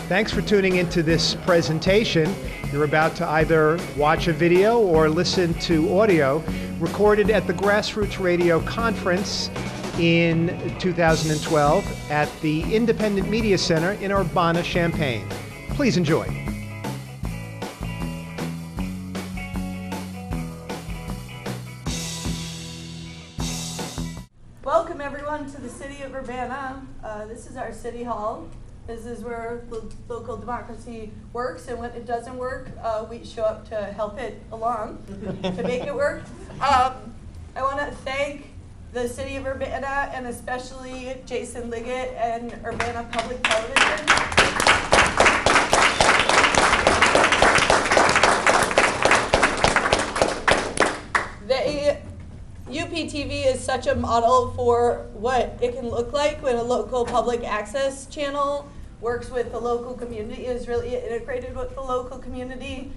Thanks for tuning into this presentation. You're about to either watch a video or listen to audio recorded at the Grassroots Radio Conference in 2012 at the Independent Media Center in Urbana, Champaign. Please enjoy. Welcome everyone to the city of Urbana. This is our city hall. This is where the local democracy works, and when it doesn't work, we show up to help it along, to make it work. I want to thank the city of Urbana, and especially Jason Liggett and Urbana Public Television. UPTV is such a model for what it can look like when a local public access channel works with the local community, is really integrated with the local community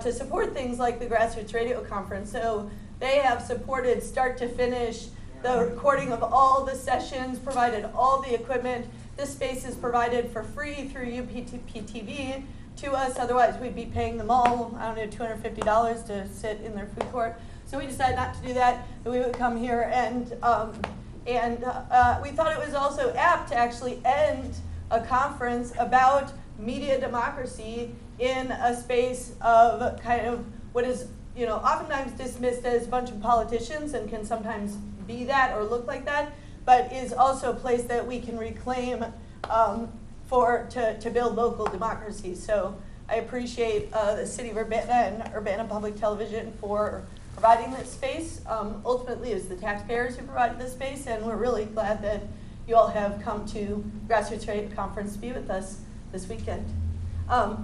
to support things like the Grassroots Radio Conference. So they have supported start to finish the recording of all the sessions, provided all the equipment. This space is provided for free through UPTV to us, otherwise we'd be paying them all, I don't know, $250 to sit in their food court. So we decided not to do that, that we would come here, and we thought it was also apt to actually end a conference about media democracy in a space of kind of what is, oftentimes dismissed as a bunch of politicians and can sometimes be that or look like that, but is also a place that we can reclaim to build local democracy. So I appreciate the City of Urbana and Urbana Public Television for providing this space. Ultimately, it's the taxpayers who provided this space, and we're really glad that you all have come to Grassroots Radio Conference to be with us this weekend. I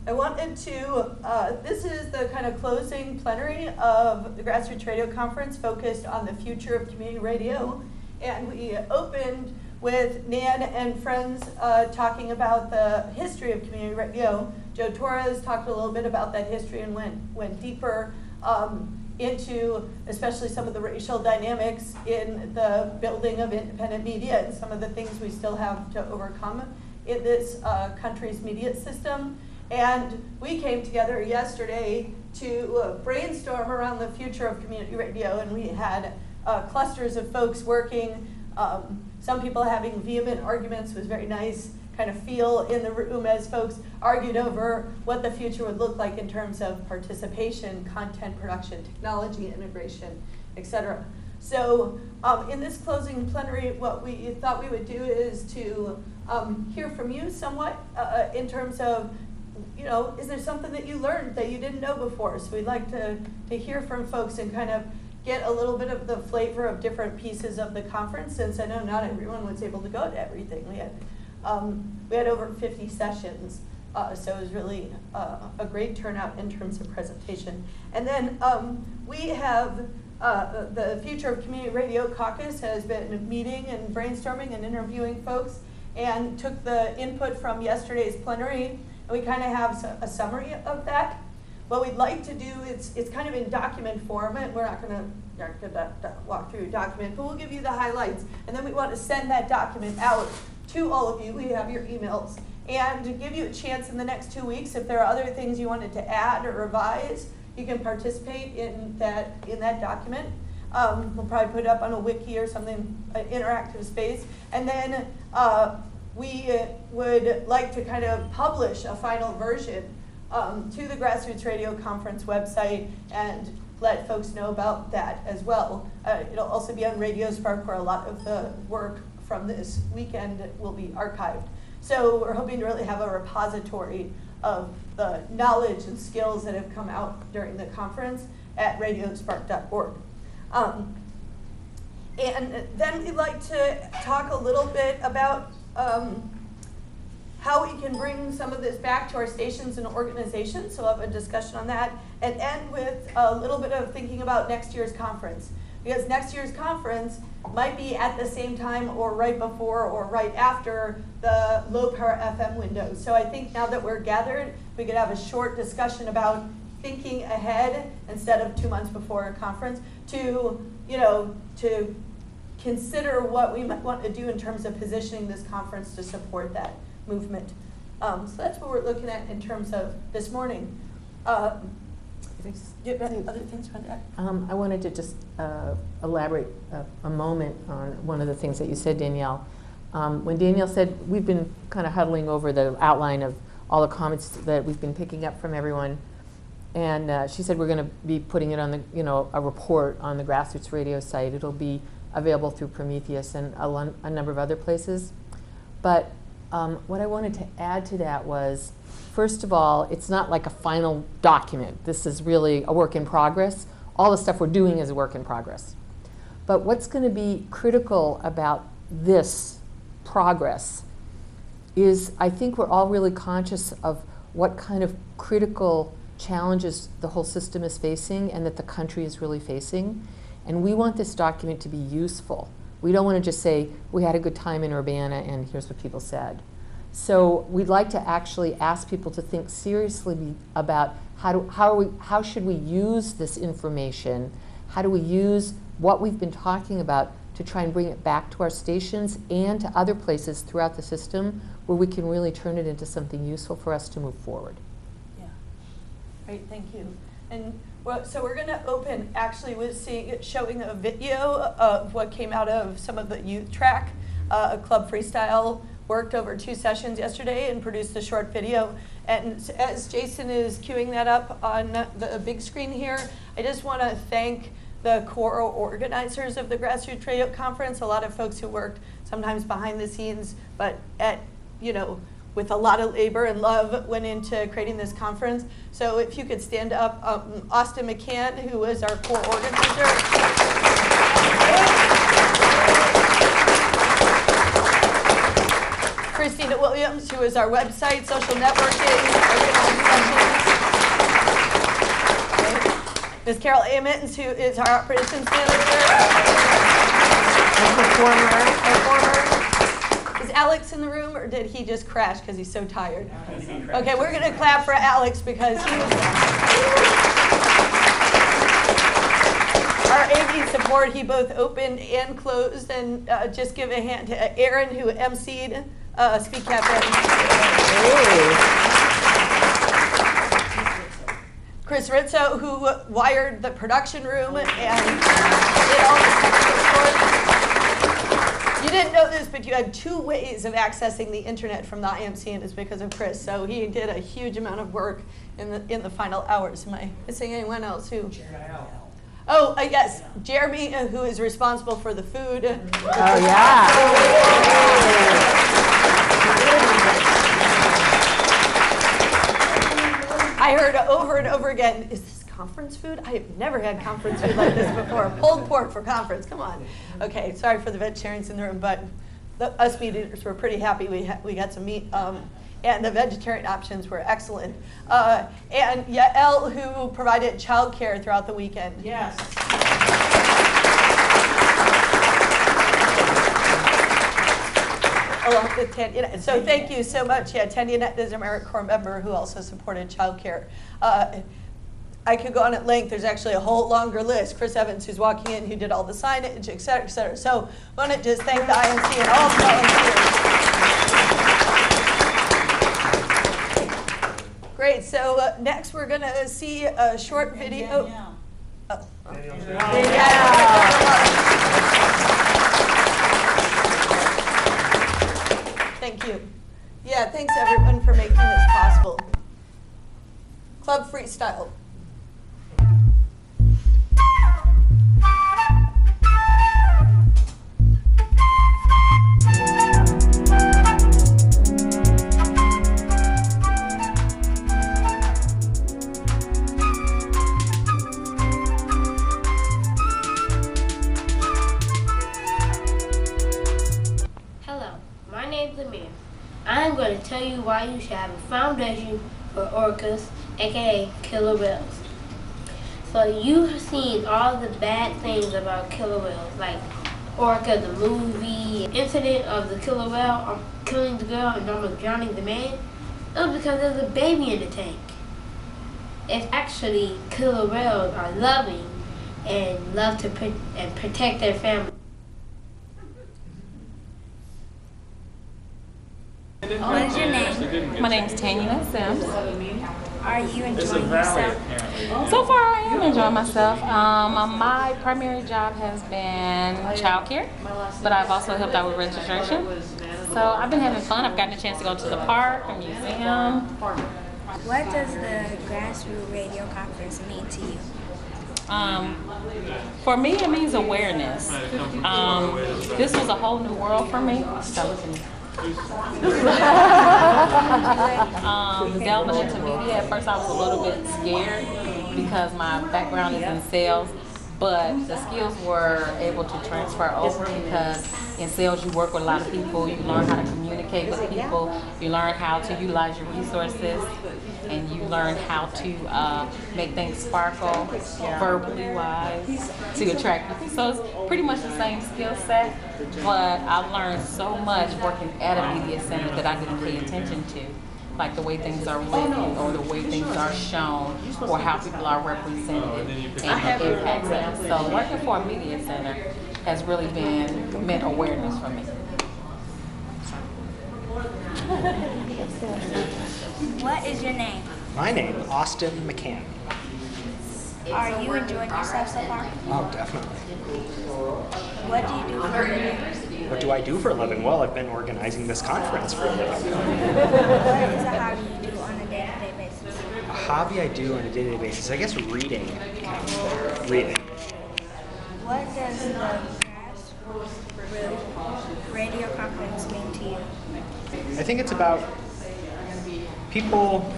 wanted to, this is the kind of closing plenary of the Grassroots Radio Conference focused on the future of community radio. And we opened with Nan and friends talking about the history of community radio. Joe Torres talked a little bit about that history and went deeper into especially some of the racial dynamics in the building of independent media and some of the things we still have to overcome in this country's media system. And we came together yesterday to brainstorm around the future of community radio, and we had clusters of folks working, some people having vehement arguments. It was very nice kind of feel in the room as folks argued over what the future would look like in terms of participation, content production, technology integration, etc. So in this closing plenary, what we thought we would do is to hear from you somewhat in terms of, is there something that you learned that you didn't know before? So we'd like to hear from folks and kind of get a little bit of the flavor of different pieces of the conference, since I know not everyone was able to go to everything. We had over 50 sessions, so it was really a great turnout in terms of presentation. And then we have the Future of Community Radio Caucus has been meeting and brainstorming and interviewing folks, and took the input from yesterday's plenary, and we kind of have a summary of that. What we'd like to do, it's kind of in document form, and we're not going to walk through a document, but we'll give you the highlights, and then we want to send that document out to all of you. We have your emails, and to give you a chance in the next 2 weeks, if there are other things you wanted to add or revise, you can participate in that document. We'll probably put it up on a wiki or something, an interactive space, and then we would like to kind of publish a final version to the Grassroots Radio Conference website and let folks know about that as well. It'll also be on Radio Spark, where a lot of the work from this weekend will be archived. So we're hoping to really have a repository of the knowledge and skills that have come out during the conference at radiospark.org. And then we'd like to talk a little bit about how we can bring some of this back to our stations and organizations. So we'll have a discussion on that, and end with a little bit of thinking about next year's conference. Because next year's conference might be at the same time or right before or right after the low power FM window. So I think now that we're gathered, we could have a short discussion about thinking ahead instead of 2 months before a conference to consider what we might want to do in terms of positioning this conference to support that movement. So that's what we're looking at in terms of this morning. Do you have any other things you want to add? I wanted to just elaborate a moment on one of the things that you said, Danielle. When Danielle said, we've been kind of huddling over the outline of all the comments that we've been picking up from everyone, and she said we're going to be putting it on the, a report on the Grassroots radio site. It'll be available through Prometheus and a number of other places. But what I wanted to add to that was, first of all, it's not like a final document. This is really a work in progress. All the stuff we're doing is a work in progress. But what's going to be critical about this progress is, I think we're all really conscious of what kind of critical challenges the whole system is facing and that the country is really facing. And we want this document to be useful. We don't want to just say, we had a good time in Urbana and here's what people said. So we'd like to actually ask people to think seriously about how should we use this information? How do we use what we've been talking about to try and bring it back to our stations and to other places throughout the system where we can really turn it into something useful for us to move forward. Yeah, great, thank you. And so we're going to open actually with showing a video of what came out of some of the youth track. Club Freestyle worked over 2 sessions yesterday and produced a short video. And as Jason is queuing that up on the big screen here, I just want to thank the core organizers of the Grassroots Radio Conference, a lot of folks who worked sometimes behind the scenes, but with a lot of labor and love went into creating this conference. So if you could stand up, Austin McCann, who was our core organizer. Christina Williams, who is our website, social networking, Ms. Carol Amons, who is our operations manager. Is Alex in the room, or did he just crash because he's so tired? Okay, we're going to clap for Alex because he was our AV support. He both opened and closed, and just give a hand to Aaron, who emceed Speak Cafe. Chris Rizzo, who wired the production room and did all the technical support. You didn't know this, but you had 2 ways of accessing the internet from the IMC, and it's because of Chris. So he did a huge amount of work in the final hours. Am I missing anyone else who? Oh, yes, Jeremy, who is responsible for the food. Oh, yeah. I heard over and over again, is this conference food? I have never had conference food like this before. Pulled pork for conference, come on. Okay, sorry for the vegetarians in the room, but us meat eaters were pretty happy we got some meat. And the vegetarian options were excellent. And Yael, who provided childcare throughout the weekend. Yes. Along with Tanya. So thank you so much. Yeah, Tanya is an AmeriCorps member who also supported childcare. I could go on at length. There's actually a whole longer list. Chris Evans, who's walking in, who did all the signage, et cetera, et cetera. So I want to just thank the IMC and all the volunteers. Great. So next we're going to see a short video. Thank you. Yeah, thanks everyone for making this possible. Club Freestyle. I'm going to tell you why you should have a foundation for orcas, aka killer whales. So you've seen all the bad things about killer whales, like Orca, the movie, incident of the killer whale killing the girl and almost drowning the man. It was because there was a baby in the tank. It's actually killer whales are loving and love to protect their family. What is your name? My name is Tanya Sims. Are you enjoying yourself? So far, I am enjoying myself. My primary job has been childcare, but I've also helped out with registration. So I've been having fun. I've gotten a chance to go to the park, a museum. What does the Grassroots Radio Conference mean to you? For me, it means awareness. This was a whole new world for me. Delving into media, at first I was a little bit scared because my background is in sales, but the skills were able to transfer over because in sales you work with a lot of people, you learn how to communicate with people, you learn how to utilize your resources, and you learn how to make things sparkle verbally wise to attract people. So it's pretty much the same skill set, but I've learned so much working at a media center that I didn't pay attention to, like the way things are written or the way things are shown or how people are represented and it impacts them. So working for a media center has really meant awareness for me. What is your name? My name, Austin McCann. Are you enjoying yourself so far? Oh, definitely. What do you do for a living? What do I do for a living? Well, I've been organizing this conference for a living. What is a hobby you do on a day-to-day basis? A hobby I do on a day-to-day basis, I guess reading counts there. Reading. What does the Grassroots Radio Conference mean to you? I think it's about people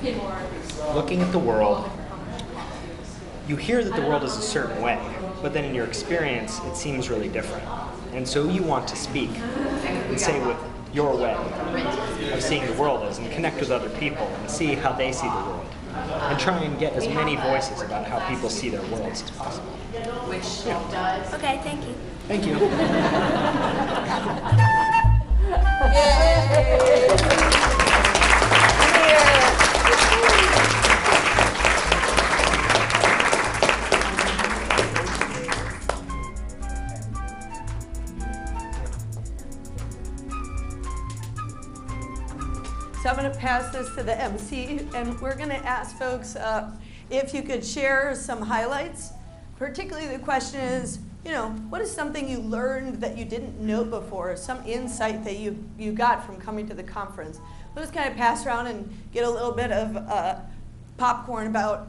looking at the world. You hear that the world is a certain way, but then in your experience, it seems really different. And so you want to speak and say what your way of seeing the world is and connect with other people and see how they see the world. And try and get as many voices about how people see their worlds as possible. Yeah. Okay, thank you. Thank you. So I'm going to pass this to the MC, and we're going to ask folks if you could share some highlights. Particularly the question is, what is something you learned that you didn't know before, some insight that you got from coming to the conference? We'll just kind of pass around and get a little bit of popcorn about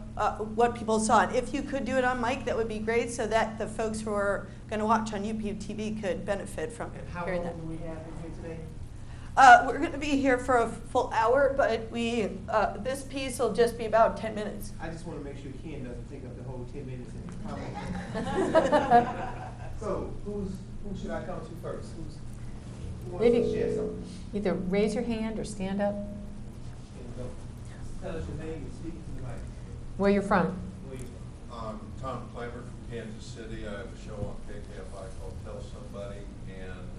what people saw. And if you could do it on mic, that would be great so that the folks who are going to watch on UPTV could benefit from hearing that. How long do we have in here today? We're going to be here for a full hour, but this piece will just be about 10 minutes. I just want to make sure Ken doesn't take up the whole 10 minutes in his comment. So, who should I come to first? Who wants Maybe to share something? either raise your hand or stand up. Tell us your name and speak to the mic. Where you're from. Tom Clammer from Kansas City. I have a show on KKFI called Tell Somebody, and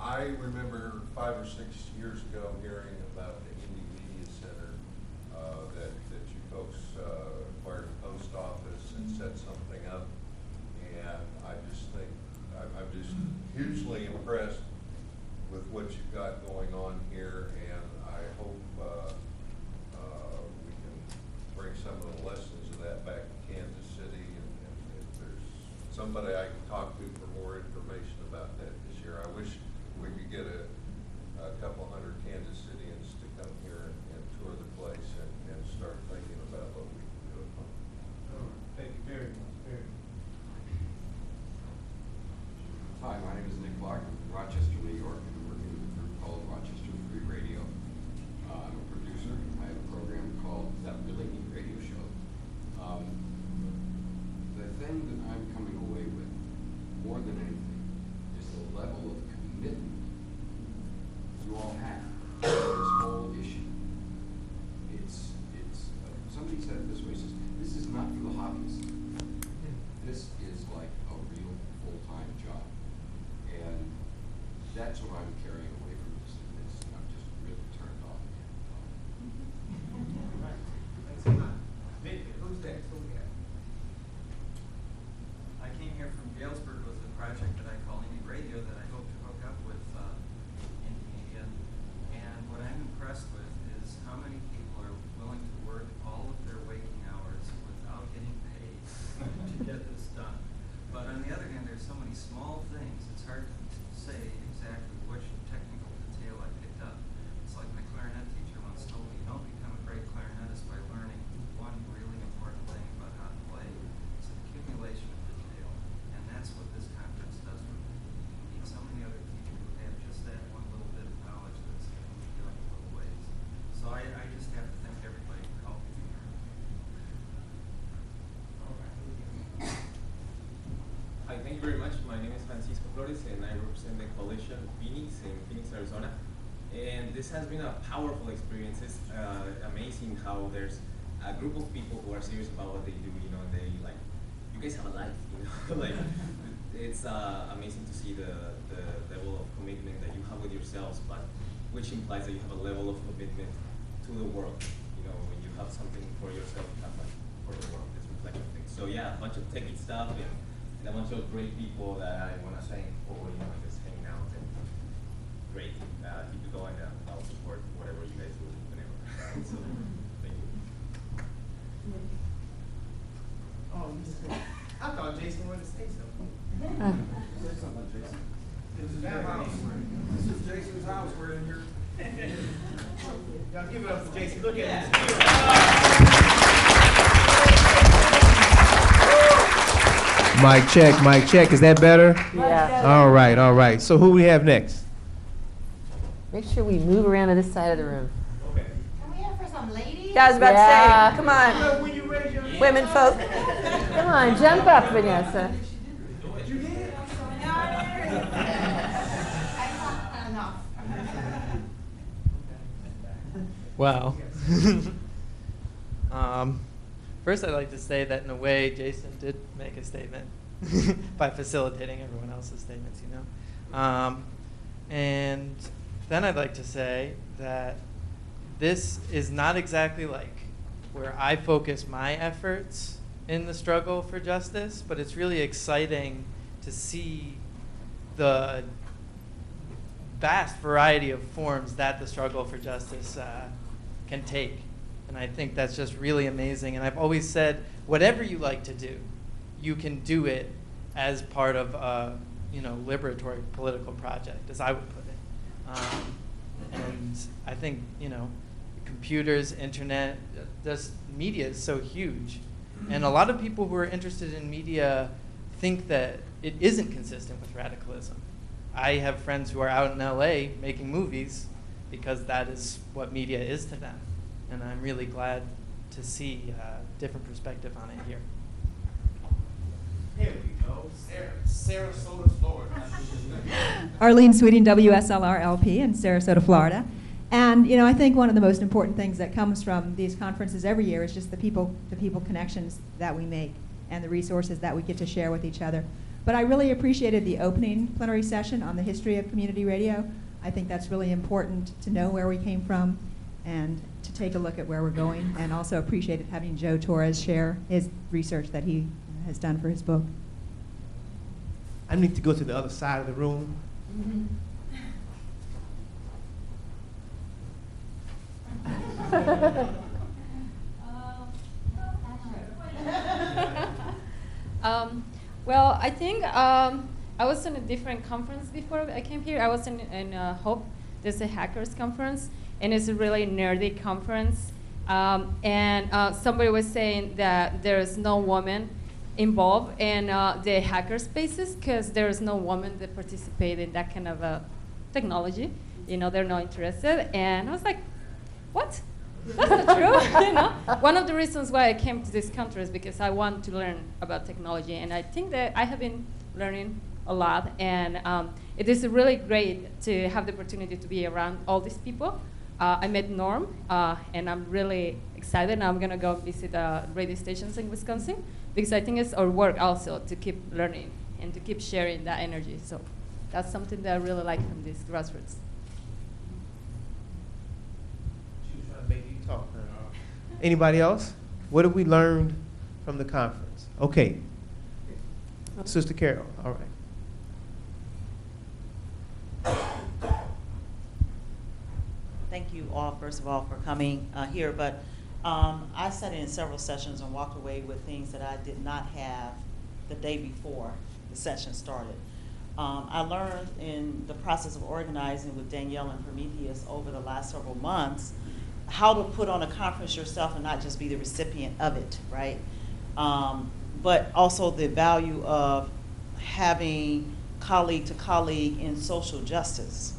I remember 5 or 6 years ago hearing about the Indie Media Center that you folks acquired a post office and set something up, and I just think I'm just hugely impressed with what you've got going on here, and I hope we can bring some of the lessons of that back to Kansas City, and if there's somebody I can talk to for more information about that this year. I wish we could get a couple hundred Kansas Cityans to come here and tour the place and start thinking about what we can do. Thank you very much. Hi, my name is Nick Clark. I'm from Rochester, New York. I'm working with a group called Rochester Free Radio. I'm a producer. I have a program called That Really Neat Radio Show. The thing that I'm coming away with Flores, and I represent the coalition Phoenix in Phoenix, Arizona. And this has been a powerful experience. It's amazing how there's a group of people who are serious about what they do. You know, they like, you guys have a life. You know, like it's amazing to see the level of commitment that you have with yourselves, but which implies that you have a level of commitment to the world. You know, when you have something for yourself, you have like for the world. This reflection thing. So yeah, a bunch of techie stuff and a bunch of great people that I want to thank for, you know, just hanging out and great. Keep it going. I'll support whatever you guys do whenever. So thank you. Oh, I thought Jason wanted to say something. Say something, Jason. This is their house. This is Jason's house. We're in here. Y'all give it up for Jason. Look at this. Mic check, mic check. Is that better? Yeah. All right, all right. So who we have next? Make sure we move around to this side of the room. Okay. Can we have for some ladies? Yeah, I was about to say, come on, When you raise your women folk. Come on, jump up, Vanessa. You did? Wow. First, I'd like to say that in a way, Jason did make a statement by facilitating everyone else's statements, you know. And then I'd like to say that this is not exactly like where I focus my efforts in the struggle for justice, but it's really exciting to see the vast variety of forms that the struggle for justice can take. And I think that's just really amazing. And I've always said, whatever you like to do, you can do it as part of a, you know, liberatory political project, as I would put it. And I think, you know, computers, internet, just media is so huge. And a lot of people who are interested in media think that it isn't consistent with radicalism. I have friends who are out in LA making movies because that is what media is to them. And I'm really glad to see a different perspective on it here. Here we go. Sarasota, Florida. Arlene Sweeting, WSLR LP in Sarasota, Florida. And you know, I think one of the most important things that comes from these conferences every year is just the people connections that we make and the resources that we get to share with each other. But I really appreciated the opening plenary session on the history of community radio. I think that's really important to know where we came from and to take a look at where we're going, and also appreciated having Joe Torres share his research that he has done for his book. I need to go to the other side of the room. Well, I think I was in a different conference before I came here. I was in Hope. There's a hackers conference, and it's a really nerdy conference. And somebody was saying that there's no woman involved in the hacker spaces because there's no woman that participate in that kind of technology. You know, they're not interested. And I was like, what? That's not true. You know? One of the reasons why I came to this country is because I want to learn about technology, and I think that I have been learning a lot, and it is really great to have the opportunity to be around all these people. I met Norm, and I'm really excited. Now I'm going to go visit radio stations in Wisconsin, because I think it's our work also to keep learning and to keep sharing that energy. So that's something that I really like from this Grassroots. Make you talk. Anybody else? What have we learned from the conference? Okay. Sister Carol, all right. Thank you all, first of all, for coming here. But I sat in several sessions and walked away with things that I did not have the day before the session started. I learned in the process of organizing with Danielle and Prometheus over the last several months how to put on a conference yourself and not just be the recipient of it, right? But also the value of having colleague to colleague in social justice.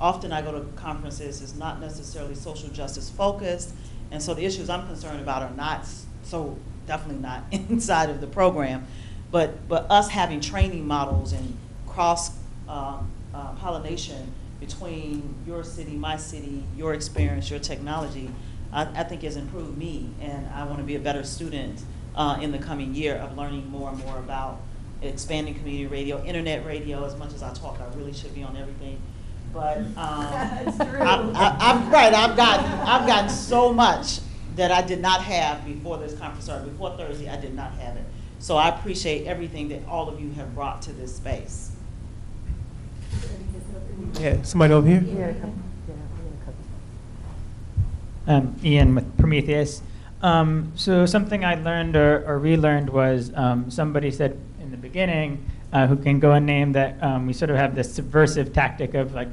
Often I go to conferences, it's not necessarily social justice focused, and so the issues I'm concerned about are not so, definitely not inside of the program, but us having training models and cross pollination between your city, my city, your experience, your technology, I think has improved me, and I want to be a better student in the coming year of learning more and more about expanding community radio, internet radio. As much as I talk, I really should be on everything. But That's true. I'm right. I've gotten so much that I did not have before this conference started. Before Thursday, I did not have it. So I appreciate everything that all of you have brought to this space. Yeah, somebody over here. Ian with Prometheus. So something I learned or relearned was somebody said in the beginning, who can go and name that we sort of have this subversive tactic of like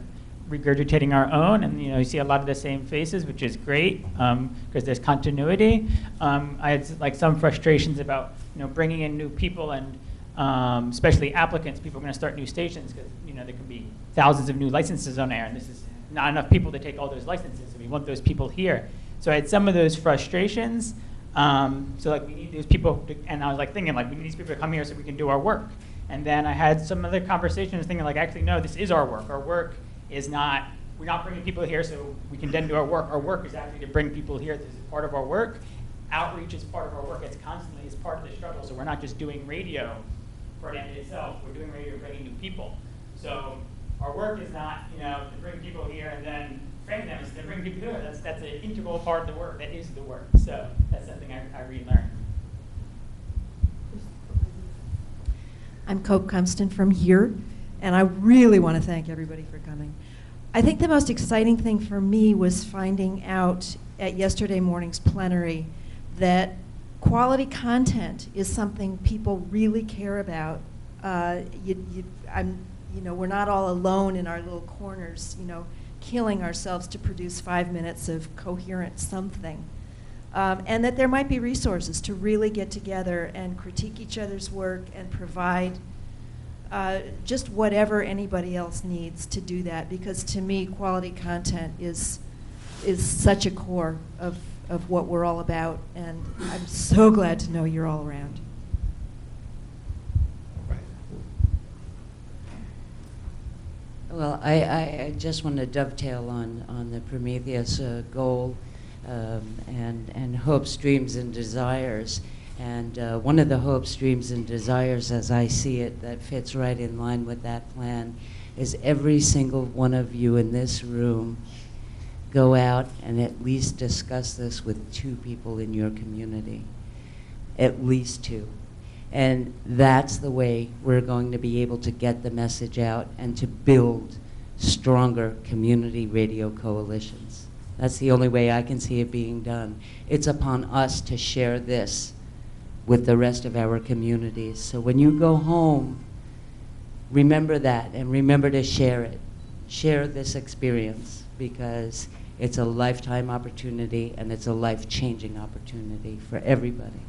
regurgitating our own, and you see a lot of the same faces, which is great because there's continuity. I had like some frustrations about bringing in new people and especially applicants. People are going to start new stations because there can be thousands of new licenses on air, and this is not enough people to take all those licenses, and we want those people here. So I had some of those frustrations. So like we need these people, and I was like thinking like we need these people to come here so we can do our work. And then I had some other conversations thinking like actually no, this is our work. Our work is not, we're not bringing people here so we can then do our work. Our work is actually to bring people here. This is part of our work. Outreach is part of our work. It's constantly is part of the struggle. So we're not just doing radio for an end in itself. We're doing radio bringing new people. So our work is not, to bring people here and then train them. It's to bring people here. That's an integral part of the work. That is the work. So that's something I relearned. I'm Cope Cumston from here, and I really want to thank everybody for coming. I think the most exciting thing for me was finding out at yesterday morning's plenary that quality content is something people really care about. We're not all alone in our little corners, killing ourselves to produce 5 minutes of coherent something. And that there might be resources to really get together and critique each other's work and provide just whatever anybody else needs to do that. Because to me, quality content is such a core of what we're all about. And I'm so glad to know you're all around. Well, I just want to dovetail on the Prometheus goal and hopes, dreams, and desires. And one of the hopes, dreams, and desires, as I see it, that fits right in line with that plan, is every single one of you in this room go out and at least discuss this with 2 people in your community. At least 2. And that's the way we're going to be able to get the message out and to build stronger community radio coalitions. That's the only way I can see it being done. It's upon us to share this with the rest of our communities. So when you go home, remember that and remember to share it. Share this experience because it's a lifetime opportunity and it's a life-changing opportunity for everybody.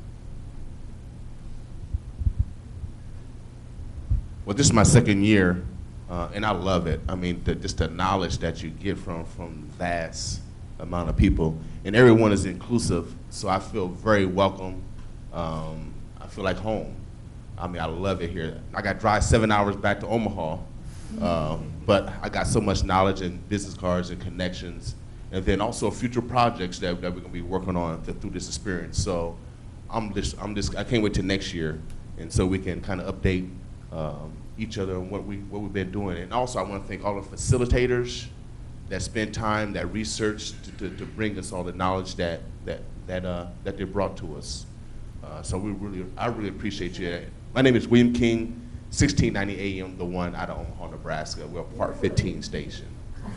Well, this is my 2nd year, and I love it. I mean, just the knowledge that you get from vast amount of people, and everyone is inclusive, so I feel very welcome. I feel like home. I mean, I love it here. I got to drive 7 hours back to Omaha, but I got so much knowledge and business cards and connections, and then also future projects that we're going to be working on through this experience. So I can't wait till next year, and so we can kind of update each other on what we've been doing. And also I want to thank all the facilitators that spent time, that researched to bring us all the knowledge that they brought to us. So I really appreciate you. My name is William King, 1690 AM, the one out of Omaha, Nebraska. We're a Part 15 station.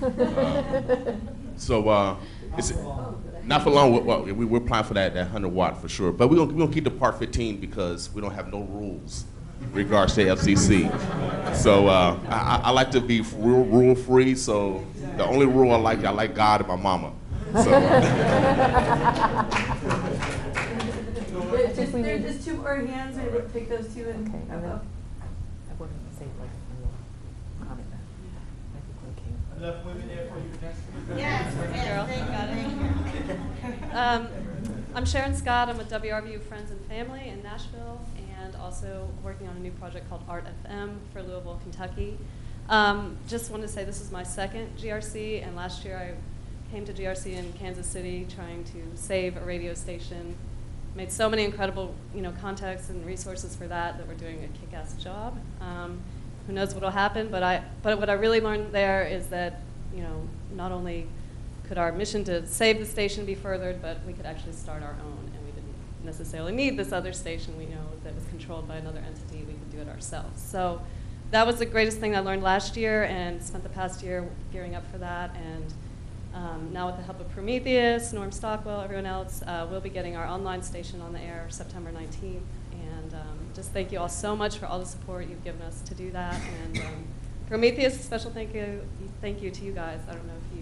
It's not for long. Well, we're applying for that 100 watt for sure. But we're gonna keep the Part 15 because we don't have no rules in regards to FCC. So I like to be rule free. So the only rule I like God and my mama. So. There's just 2 more hands. I would pick those 2 and I wanted to say like a little comment. Enough women there for you? Yes, thank you. I'm Sharon Scott. I'm with WRVU Friends and Family in Nashville, and also working on a new project called Art FM for Louisville, Kentucky. Just wanted to say this is my second GRC, and last year I came to GRC in Kansas City trying to save a radio station. Made so many incredible, contacts and resources for that we're doing a kick-ass job. Who knows what'll happen, but what I really learned there is that, not only could our mission to save the station be furthered, but we could actually start our own, and we didn't necessarily need this other station we know that was controlled by another entity. We could do it ourselves. So that was the greatest thing I learned last year, and spent the past year gearing up for that. And now with the help of Prometheus, Norm Stockwell, everyone else, we'll be getting our online station on the air September 19th. And just thank you all so much for all the support you've given us to do that. And Prometheus, a special thank you to you guys. I don't know if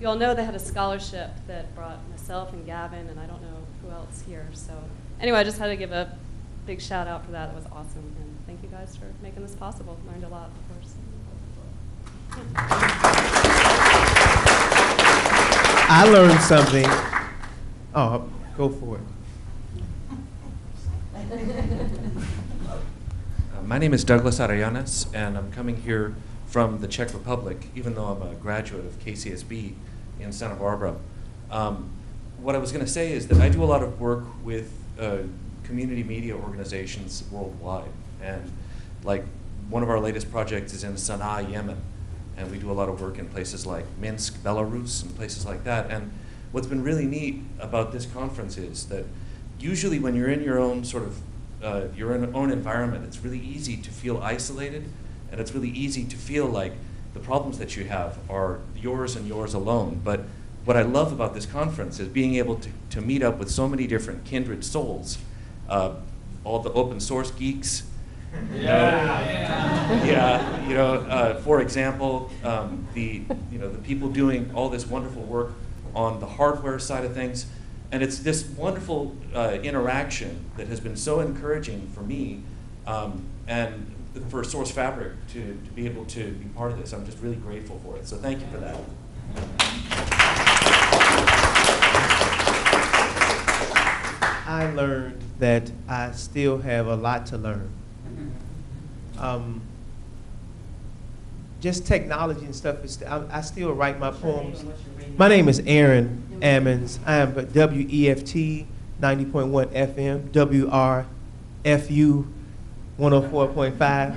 you all know they had a scholarship that brought myself and Gavin, and I don't know who else here. So anyway, I just had to give a big shout out for that. It was awesome. And thank you guys for making this possible. Learned a lot, of course. I learned something. Oh, go for it. My name is Douglas Arellanes, and I'm coming here from the Czech Republic, even though I'm a graduate of KCSB in Santa Barbara. What I was going to say is that I do a lot of work with community media organizations worldwide. And like one of our latest projects is in Sana'a, Yemen. And we do a lot of work in places like Minsk, Belarus, and places like that. And what's been really neat about this conference is that usually when you're in your own sort of your own environment, it's really easy to feel isolated, and it's really easy to feel like the problems that you have are yours and yours alone. But what I love about this conference is being able to meet up with so many different kindred souls, all the open source geeks. For example, the people doing all this wonderful work on the hardware side of things. And it's this wonderful interaction that has been so encouraging for me and for Source Fabric to be able to be part of this. I'm just really grateful for it. So thank you for that. I learned that I still have a lot to learn. Just technology and stuff, I still write my poems. My name is Aaron Ammons. I am at WEFT 90.1 FM, WRFU 104.5,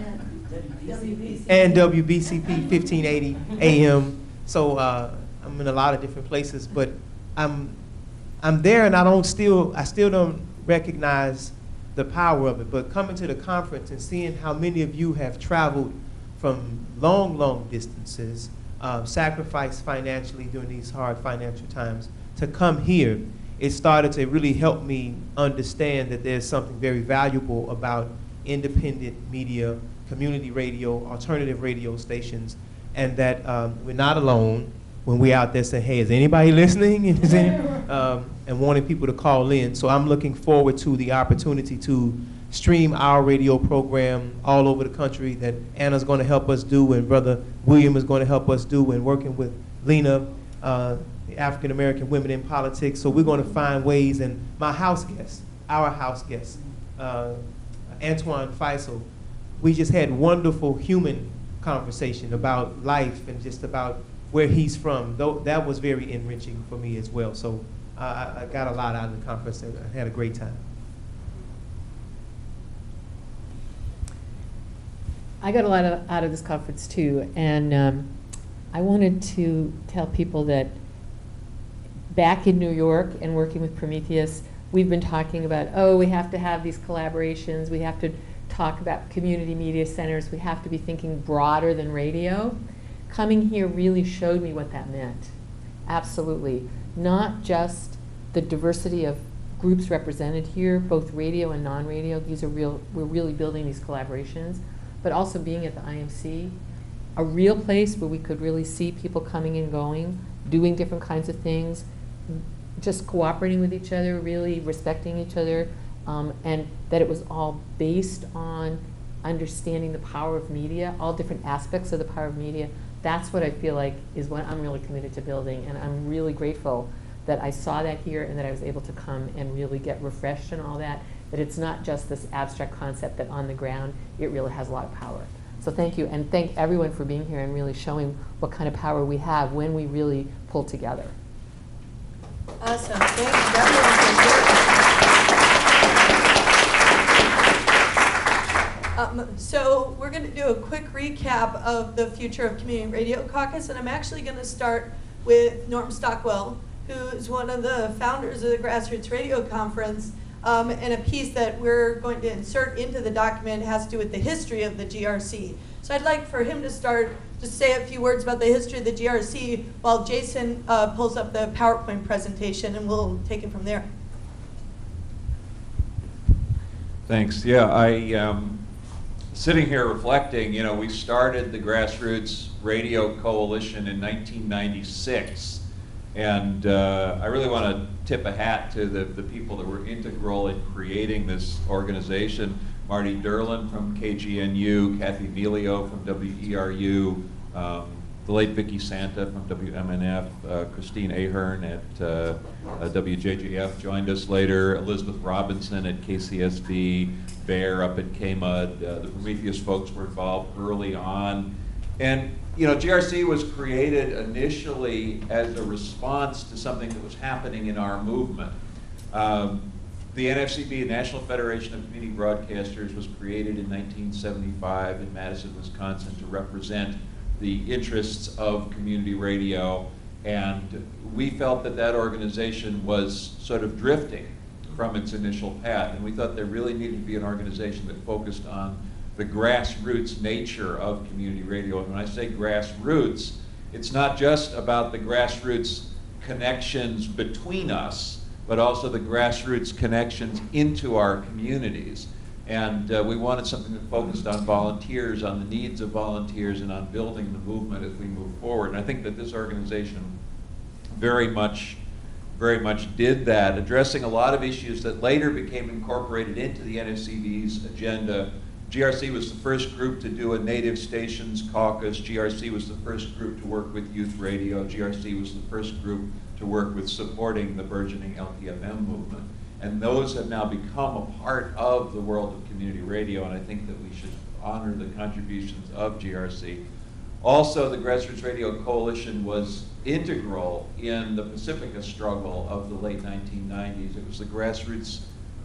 and WBCP 1580 AM. So I'm in a lot of different places, but I'm there, and I still don't recognize the power of it. But coming to the conference and seeing how many of you have traveled from long, long distances, sacrificed financially during these hard financial times to come here, it started to really help me understand that there's something very valuable about independent media, community radio, alternative radio stations, and that we're not alone when we're out there saying, hey, is anybody listening? And wanting people to call in. So I'm looking forward to the opportunity to stream our radio program all over the country that Anna's going to help us do, and Brother William is going to help us do, and working with Lena, the African American Women in Politics. So we're going to find ways, and my house guest, our house guest, Antoine Faisal, we just had wonderful human conversation about life and just about where he's from. That was very enriching for me as well. So I got a lot out of the conference, and I had a great time. I got a lot out of this conference too, and I wanted to tell people that back in New York and working with Prometheus, we've been talking about, oh, we have to have these collaborations, we have to talk about community media centers, we have to be thinking broader than radio. Coming here really showed me what that meant. Absolutely. Not just the diversity of groups represented here, both radio and non-radio, we're really building these collaborations, but also being at the IMC, a real place where we could really see people coming and going, doing different kinds of things, just cooperating with each other, really respecting each other, and that it was all based on understanding the power of media, all different aspects of the power of media. That's what I feel like is what I'm really committed to building, and I'm really grateful that I saw that here and that I was able to come and really get refreshed and all that. that it's not just this abstract concept, that on the ground it really has a lot of power. So thank you, and thank everyone for being here and really showing what kind of power we have when we really pull together. Awesome. Thanks everyone for sharing. So we're going to do a quick recap of the Future of Community Radio Caucus, and I'm actually going to start with Norm Stockwell, who is one of the founders of the Grassroots Radio Conference, and a piece that we're going to insert into the document has to do with the history of the GRC. So I'd like for him to start, just say a few words about the history of the GRC while Jason pulls up the PowerPoint presentation, and we'll take it from there. Thanks. Yeah, I sitting here reflecting, you know, we started the Grassroots Radio Coalition in 1996. And I really want to tip a hat to the people that were integral in creating this organization. Marty Derlin from KGNU, Kathy Melio from WERU, the late Vicki Santa from WMNF, Christine Ahern at WJJF joined us later, Elizabeth Robinson at KCSB, Bear up at KMUD. The Prometheus folks were involved early on. And you know, GRC was created initially as a response to something that was happening in our movement. The NFCB, National Federation of Community Broadcasters, was created in 1975 in Madison, Wisconsin to represent the interests of community radio. And we felt that that organization was sort of drifting from its initial path. And we thought there really needed to be an organization that focused on the grassroots nature of community radio. And when I say grassroots, it's not just about the grassroots connections between us, but also the grassroots connections into our communities. And we wanted something that focused on volunteers, on the needs of volunteers, and on building the movement as we move forward. And I think that this organization very much did that, addressing a lot of issues that later became incorporated into the NFCB's agenda. GRC was the first group to do a native stations caucus. GRC was the first group to work with youth radio. GRC was the first group to work with supporting the burgeoning LPFM movement. And those have now become a part of the world of community radio, and I think that we should honor the contributions of GRC. Also, the Grassroots Radio Coalition was integral in the Pacifica struggle of the late 1990s. It was the grassroots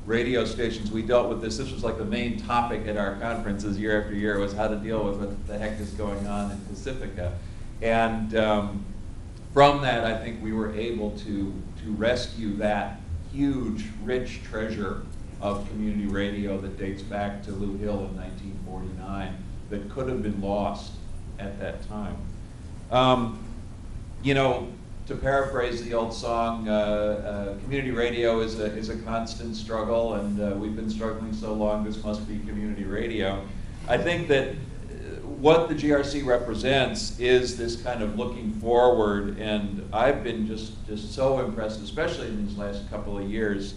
radio stations. We dealt with this. This was like the main topic at our conferences year after year, was how to deal with what the heck is going on in Pacifica. And from that, I think we were able to rescue that huge, rich treasure of community radio that dates back to Lou Hill in 1949 that could have been lost at that time. You know, to paraphrase the old song, community radio is a constant struggle, and we've been struggling so long, this must be community radio. I think that what the GRC represents is this kind of looking forward, and I've been just so impressed, especially in these last couple of years,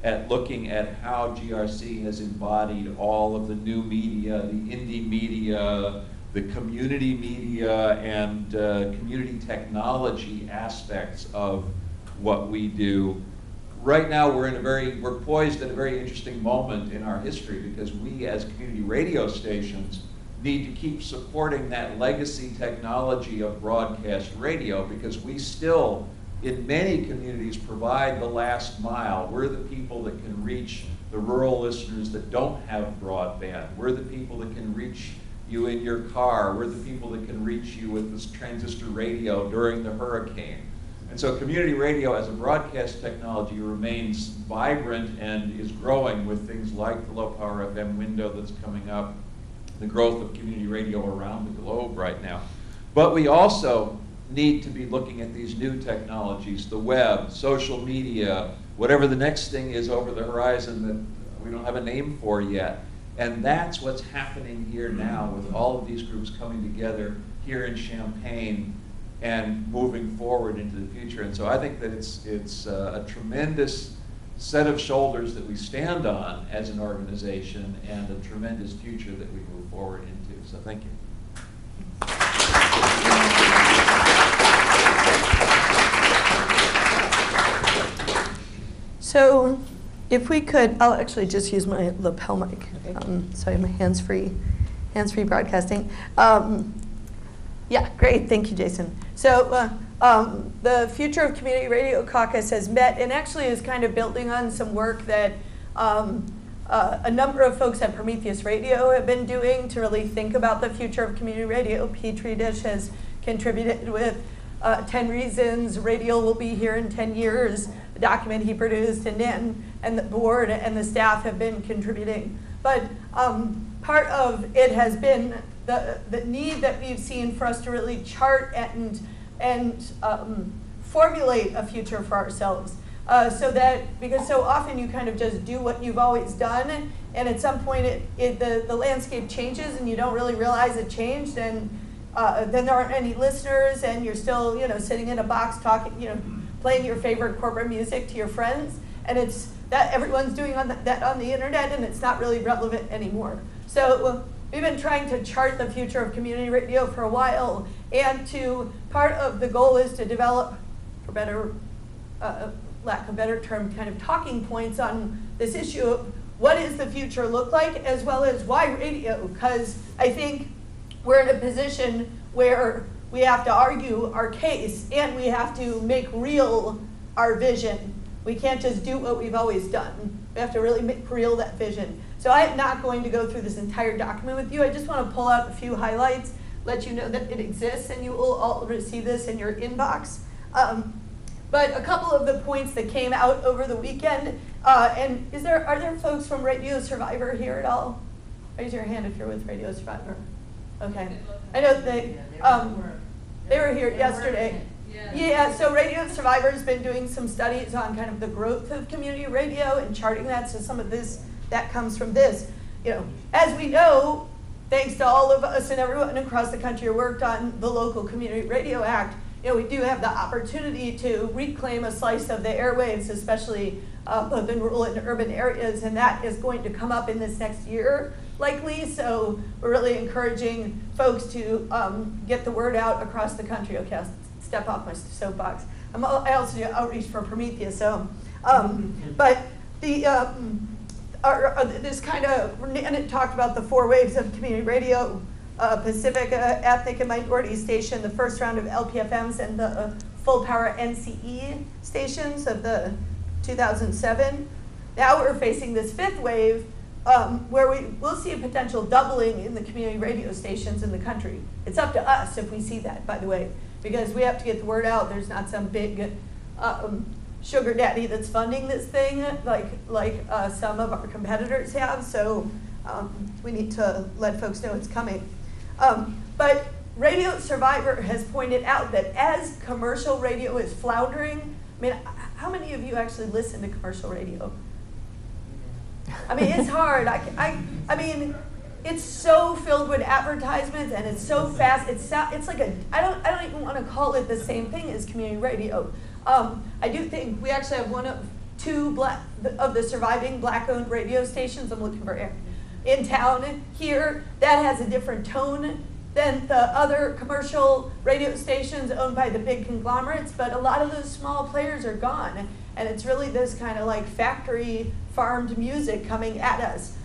at looking at how GRC has embodied all of the new media, the indie media, the community media, and community technology aspects of what we do. Right now, we're poised at a very interesting moment in our history, because we as community radio stations need to keep supporting that legacy technology of broadcast radio, because we still, in many communities, provide the last mile. We're the people that can reach the rural listeners that don't have broadband. We're the people that can reach you in your car. We're the people that can reach you with this transistor radio during the hurricane. And so community radio as a broadcast technology remains vibrant and is growing with things like the low power FM window that's coming up, the growth of community radio around the globe right now. But we also need to be looking at these new technologies, the web, social media, whatever the next thing is over the horizon that we don't have a name for yet. And that's what's happening here now, with all of these groups coming together here in Champaign and moving forward into the future. And so I think that it's a tremendous set of shoulders that we stand on as an organization, and a tremendous future that we move forward into. So thank you. So If we could, I'll actually just use my lapel mic, so I have my hands-free broadcasting. Yeah, great, thank you, Jason. So the Future of Community Radio Caucus has met and actually is kind of building on some work that a number of folks at Prometheus Radio have been doing to really think about the future of community radio. Petri Dish has contributed with 10 Reasons Radio Will Be Here in 10 Years, the document he produced, and Nin and the board and the staff have been contributing. But part of it has been the need that we've seen for us to really chart and formulate a future for ourselves. Because so often you kind of just do what you've always done, and at some point the landscape changes and you don't really realize it changed, and then there aren't any listeners, and you're still sitting in a box talking, playing your favorite corporate music to your friends, and it's that everyone's doing that on the internet, and it's not really relevant anymore. So we've been trying to chart the future of community radio for a while, and part of the goal is to develop, for better lack of a better term, kind of talking points on this issue of what does the future look like, as well as why radio, because I think we're in a position where we have to argue our case and we have to make real our vision. We can't just do what we've always done. We have to really make real that vision. So I'm not going to go through this entire document with you. I just want to pull out a few highlights, let you know that it exists, and you will all receive this in your inbox. But a couple of the points that came out over the weekend, and are there folks from Radio Survivor here at all? Raise your hand if you're with Radio Survivor. Okay. I know they were here yesterday. Yeah, so Radio Survivor has been doing some studies on kind of the growth of community radio and charting that, so some of this, that comes from this. As we know, thanks to all of us and everyone across the country who worked on the local Community Radio Act, we do have the opportunity to reclaim a slice of the airwaves, especially both in rural and urban areas, and that is going to come up in this next year, likely. So we're really encouraging folks to get the word out across the country. Okay, I'll step off my soapbox. I also do outreach for Prometheus. So, but this kind of, and it talked about the 4 waves of community radio. Pacific ethnic and minority station, the first round of LPFMs, and the full power NCE stations of the 2007. Now we're facing this 5th wave where we'll see a potential doubling in the community radio stations in the country. It's up to us if we see that, by the way, because we have to get the word out. There's not some big sugar daddy that's funding this thing like some of our competitors have, so we need to let folks know it's coming. But Radio Survivor has pointed out that as commercial radio is floundering, I mean, how many of you actually listen to commercial radio? I mean, it's hard. I mean, it's so filled with advertisements and it's so fast. It's like I don't even want to call it the same thing as community radio. I do think we actually have one of 2 of the surviving Black-owned radio stations. I'm looking for in town here that has a different tone than the other commercial radio stations owned by the big conglomerates, but a lot of those small players are gone, and it's really this kind of like factory farmed music coming at us.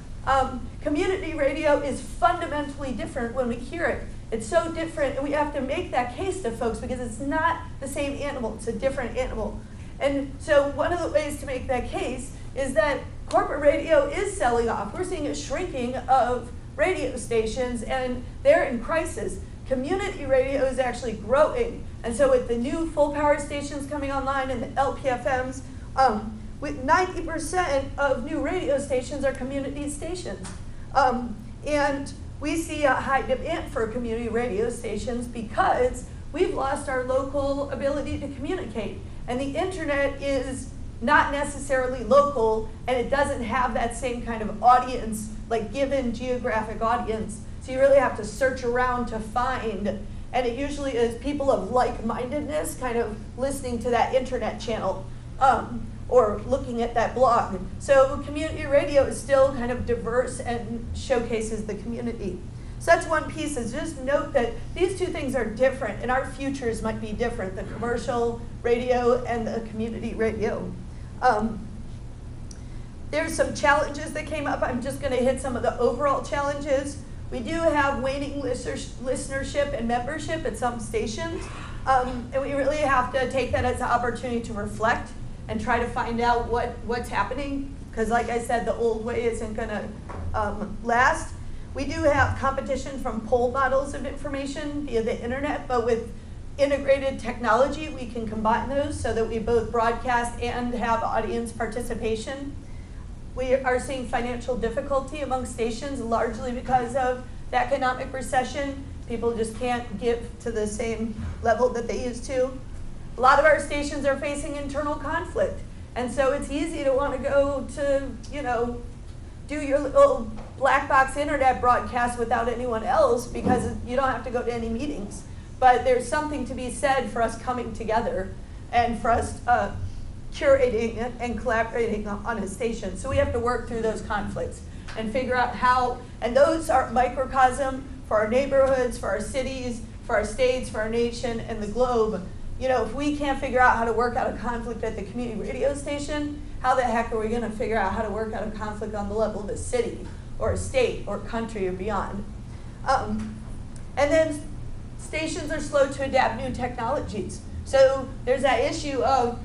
Community radio is fundamentally different when we hear it. It's so different, and we have to make that case to folks because it's not the same animal, it's a different animal. And so one of the ways to make that case is that corporate radio is selling off. We're seeing a shrinking of radio stations, and they're in crisis. Community radio is actually growing. And so with the new full power stations coming online and the LPFMs, with 90% of new radio stations are community stations. And we see a high demand for community radio stations because we've lost our local ability to communicate. And the internet is not necessarily local, and it doesn't have that same kind of audience, like given geographic audience. So you really have to search around to find, and it usually is people of like-mindedness kind of listening to that internet channel or looking at that blog. So community radio is still kind of diverse and showcases the community. So that's one piece, is just note that these 2 things are different, and our futures might be different, the commercial radio and the community radio. There's some challenges that came up. I'm just going to hit some of the overall challenges. We do have waning listenership and membership at some stations, and we really have to take that as an opportunity to reflect and try to find out what's happening, because like I said, the old way isn't going to last. We do have competition from poll models of information via the internet, but with integrated technology, we can combine those so that we both broadcast and have audience participation. We are seeing financial difficulty among stations, largely because of the economic recession. People just can't give to the same level that they used to. A lot of our stations are facing internal conflict, and so it's easy to want to go to, do your little black box internet broadcast without anyone else because you don't have to go to any meetings. But there's something to be said for us coming together and for us curating and collaborating on a station. So we have to work through those conflicts and figure out how, and those are microcosm for our neighborhoods, for our cities, for our states, for our nation, and the globe. If we can't figure out how to work out a conflict at the community radio station, how the heck are we going to figure out how to work out a conflict on the level of a city or a state or country or beyond? And then stations are slow to adapt new technologies. So there's that issue of,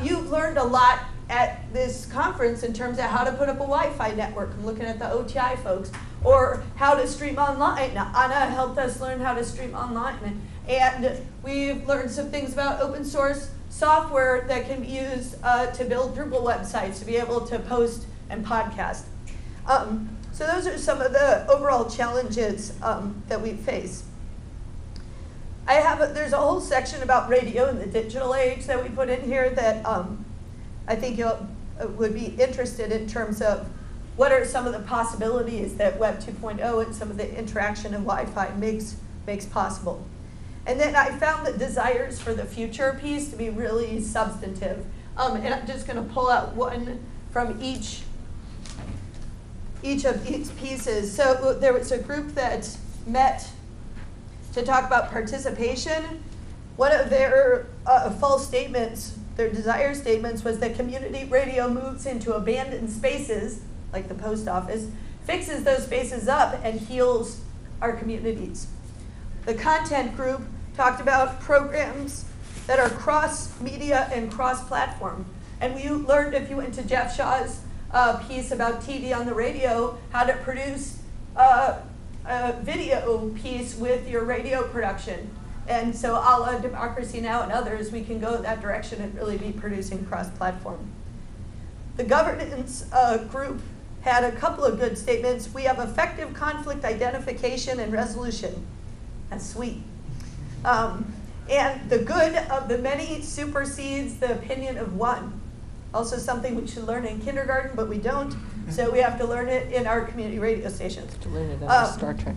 you've learned a lot at this conference in terms of how to put up a Wi-Fi network. I'm looking at the OTI folks. Or how to stream online. Now, Anna helped us learn how to stream online. And we've learned some things about open source software that can be used to build Drupal websites, to be able to post and podcast. So those are some of the overall challenges that we face. There's a whole section about radio in the digital age that we put in here that I think you would be interested in terms of what are some of the possibilities that Web 2.0 and some of the interaction of Wi-Fi makes possible. And then I found the desires for the future piece to be really substantive. And I'm just going to pull out one from each of these pieces. So there was a group that met to talk about participation. One of their false statements, their desire statements, was that community radio moves into abandoned spaces, like the post office, fixes those spaces up and heals our communities. The content group talked about programs that are cross-media and cross-platform. And we learned, if you went to Jeff Shaw's piece about TV on the radio, how to produce a video piece with your radio production. And so a la Democracy Now! And others, we can go that direction and really be producing cross-platform. The governance group had a couple of good statements. We have effective conflict identification and resolution. That's sweet. And the good of the many supersedes the opinion of one. Also something we should learn in kindergarten, but we don't. So we have to learn it in our community radio stations. To learn it on Star Trek.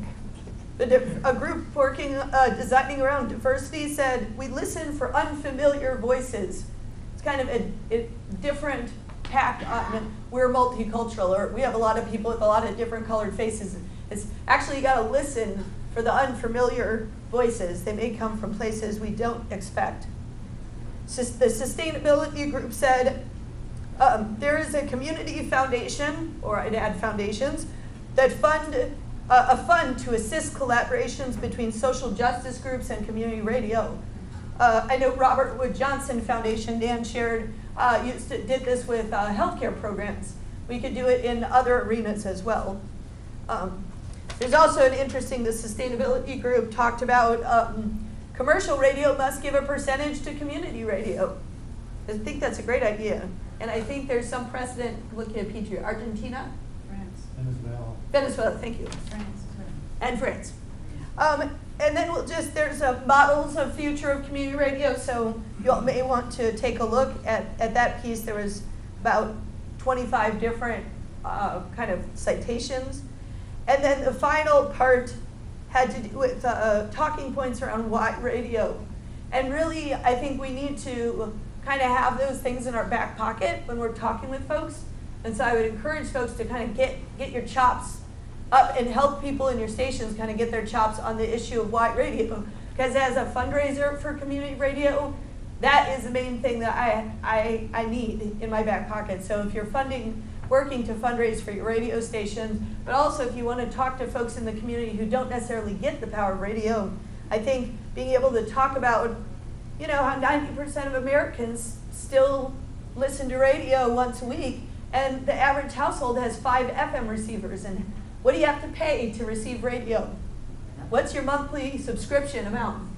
A group working, designing around diversity said, we listen for unfamiliar voices. It's kind of a different tack on we're multicultural, or we have a lot of people with a lot of different colored faces. It's actually, you got to listen for the unfamiliar voices. They may come from places we don't expect. The sustainability group said, there is a community foundation, or I'd add foundations, that fund a fund to assist collaborations between social justice groups and community radio. I know Robert Wood Johnson Foundation, Dan shared, did this with healthcare programs. We could do it in other arenas as well. There's also an interesting, the sustainability group talked about commercial radio must give a percentage to community radio. I think that's a great idea. And I think there's some precedent, looking at Petrie, Argentina? France. Venezuela, thank you. France. And France. And then there's models of future of community radio, so you all may want to take a look at that piece. There was about 25 different kind of citations. And then the final part had to do with talking points around why radio. And really, I think we need to kind of have those things in our back pocket when we're talking with folks. And so I would encourage folks to kind of get your chops up and help people in your stations kind of get their chops on the issue of why radio. Because as a fundraiser for community radio, that is the main thing that I need in my back pocket. So if you're working to fundraise for your radio stations, but also if you want to talk to folks in the community who don't necessarily get the power of radio, I think being able to talk about, you know, how 90% of Americans still listen to radio once a week, and the average household has 5 FM receivers. And what do you have to pay to receive radio? What's your monthly subscription amount?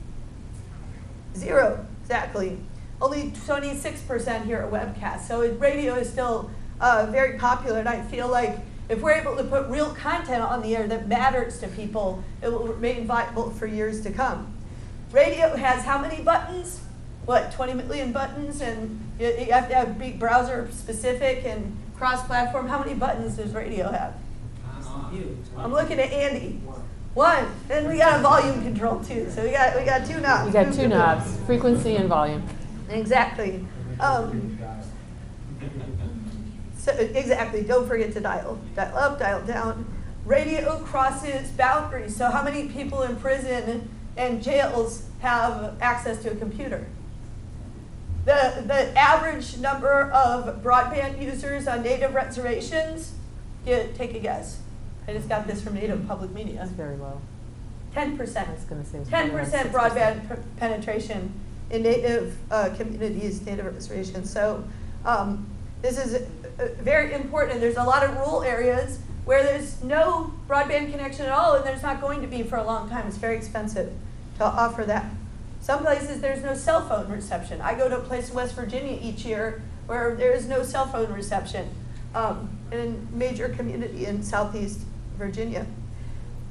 0, exactly. Only 26% hear a webcast. So radio is still very popular, and I feel like if we're able to put real content on the air that matters to people, it will remain viable for years to come. Radio has how many buttons? What, 20 million buttons? And you have to have be browser specific and cross-platform. How many buttons does radio have? I'm looking at Andy. 1. And we got a volume control too. So we got 2 knobs. You got 2 knobs, frequency and volume. Exactly. So exactly, don't forget to dial up, dial down. Radio crosses boundaries. So how many people in prison and jails have access to a computer? The average number of broadband users on Native reservations, take a guess. I just got this from Native Public Media. That's very low. 10%. I was going to say 10% broadband penetration in Native communities, Native reservations. So this is very important. And there's a lot of rural areas where there's no broadband connection at all, and there's not going to be for a long time. It's very expensive to offer that. Some places there's no cell phone reception. I go to a place in West Virginia each year where there is no cell phone reception in a major community in Southeast Virginia.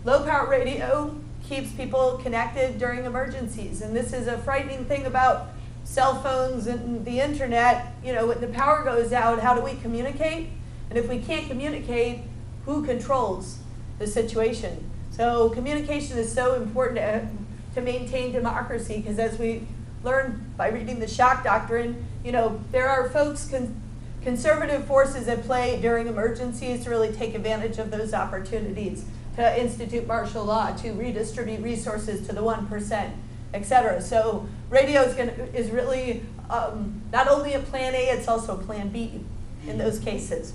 Low power radio keeps people connected during emergencies, and this is a frightening thing about cell phones and the internet. You know, when the power goes out, how do we communicate? And if we can't communicate, who controls the situation? So communication is so important to maintain democracy, because as we learned by reading the shock doctrine, you know, there are folks, conservative forces at play during emergencies to really take advantage of those opportunities, to institute martial law, to redistribute resources to the 1%, et cetera. So radio is really not only a plan A, it's also a plan B in those cases.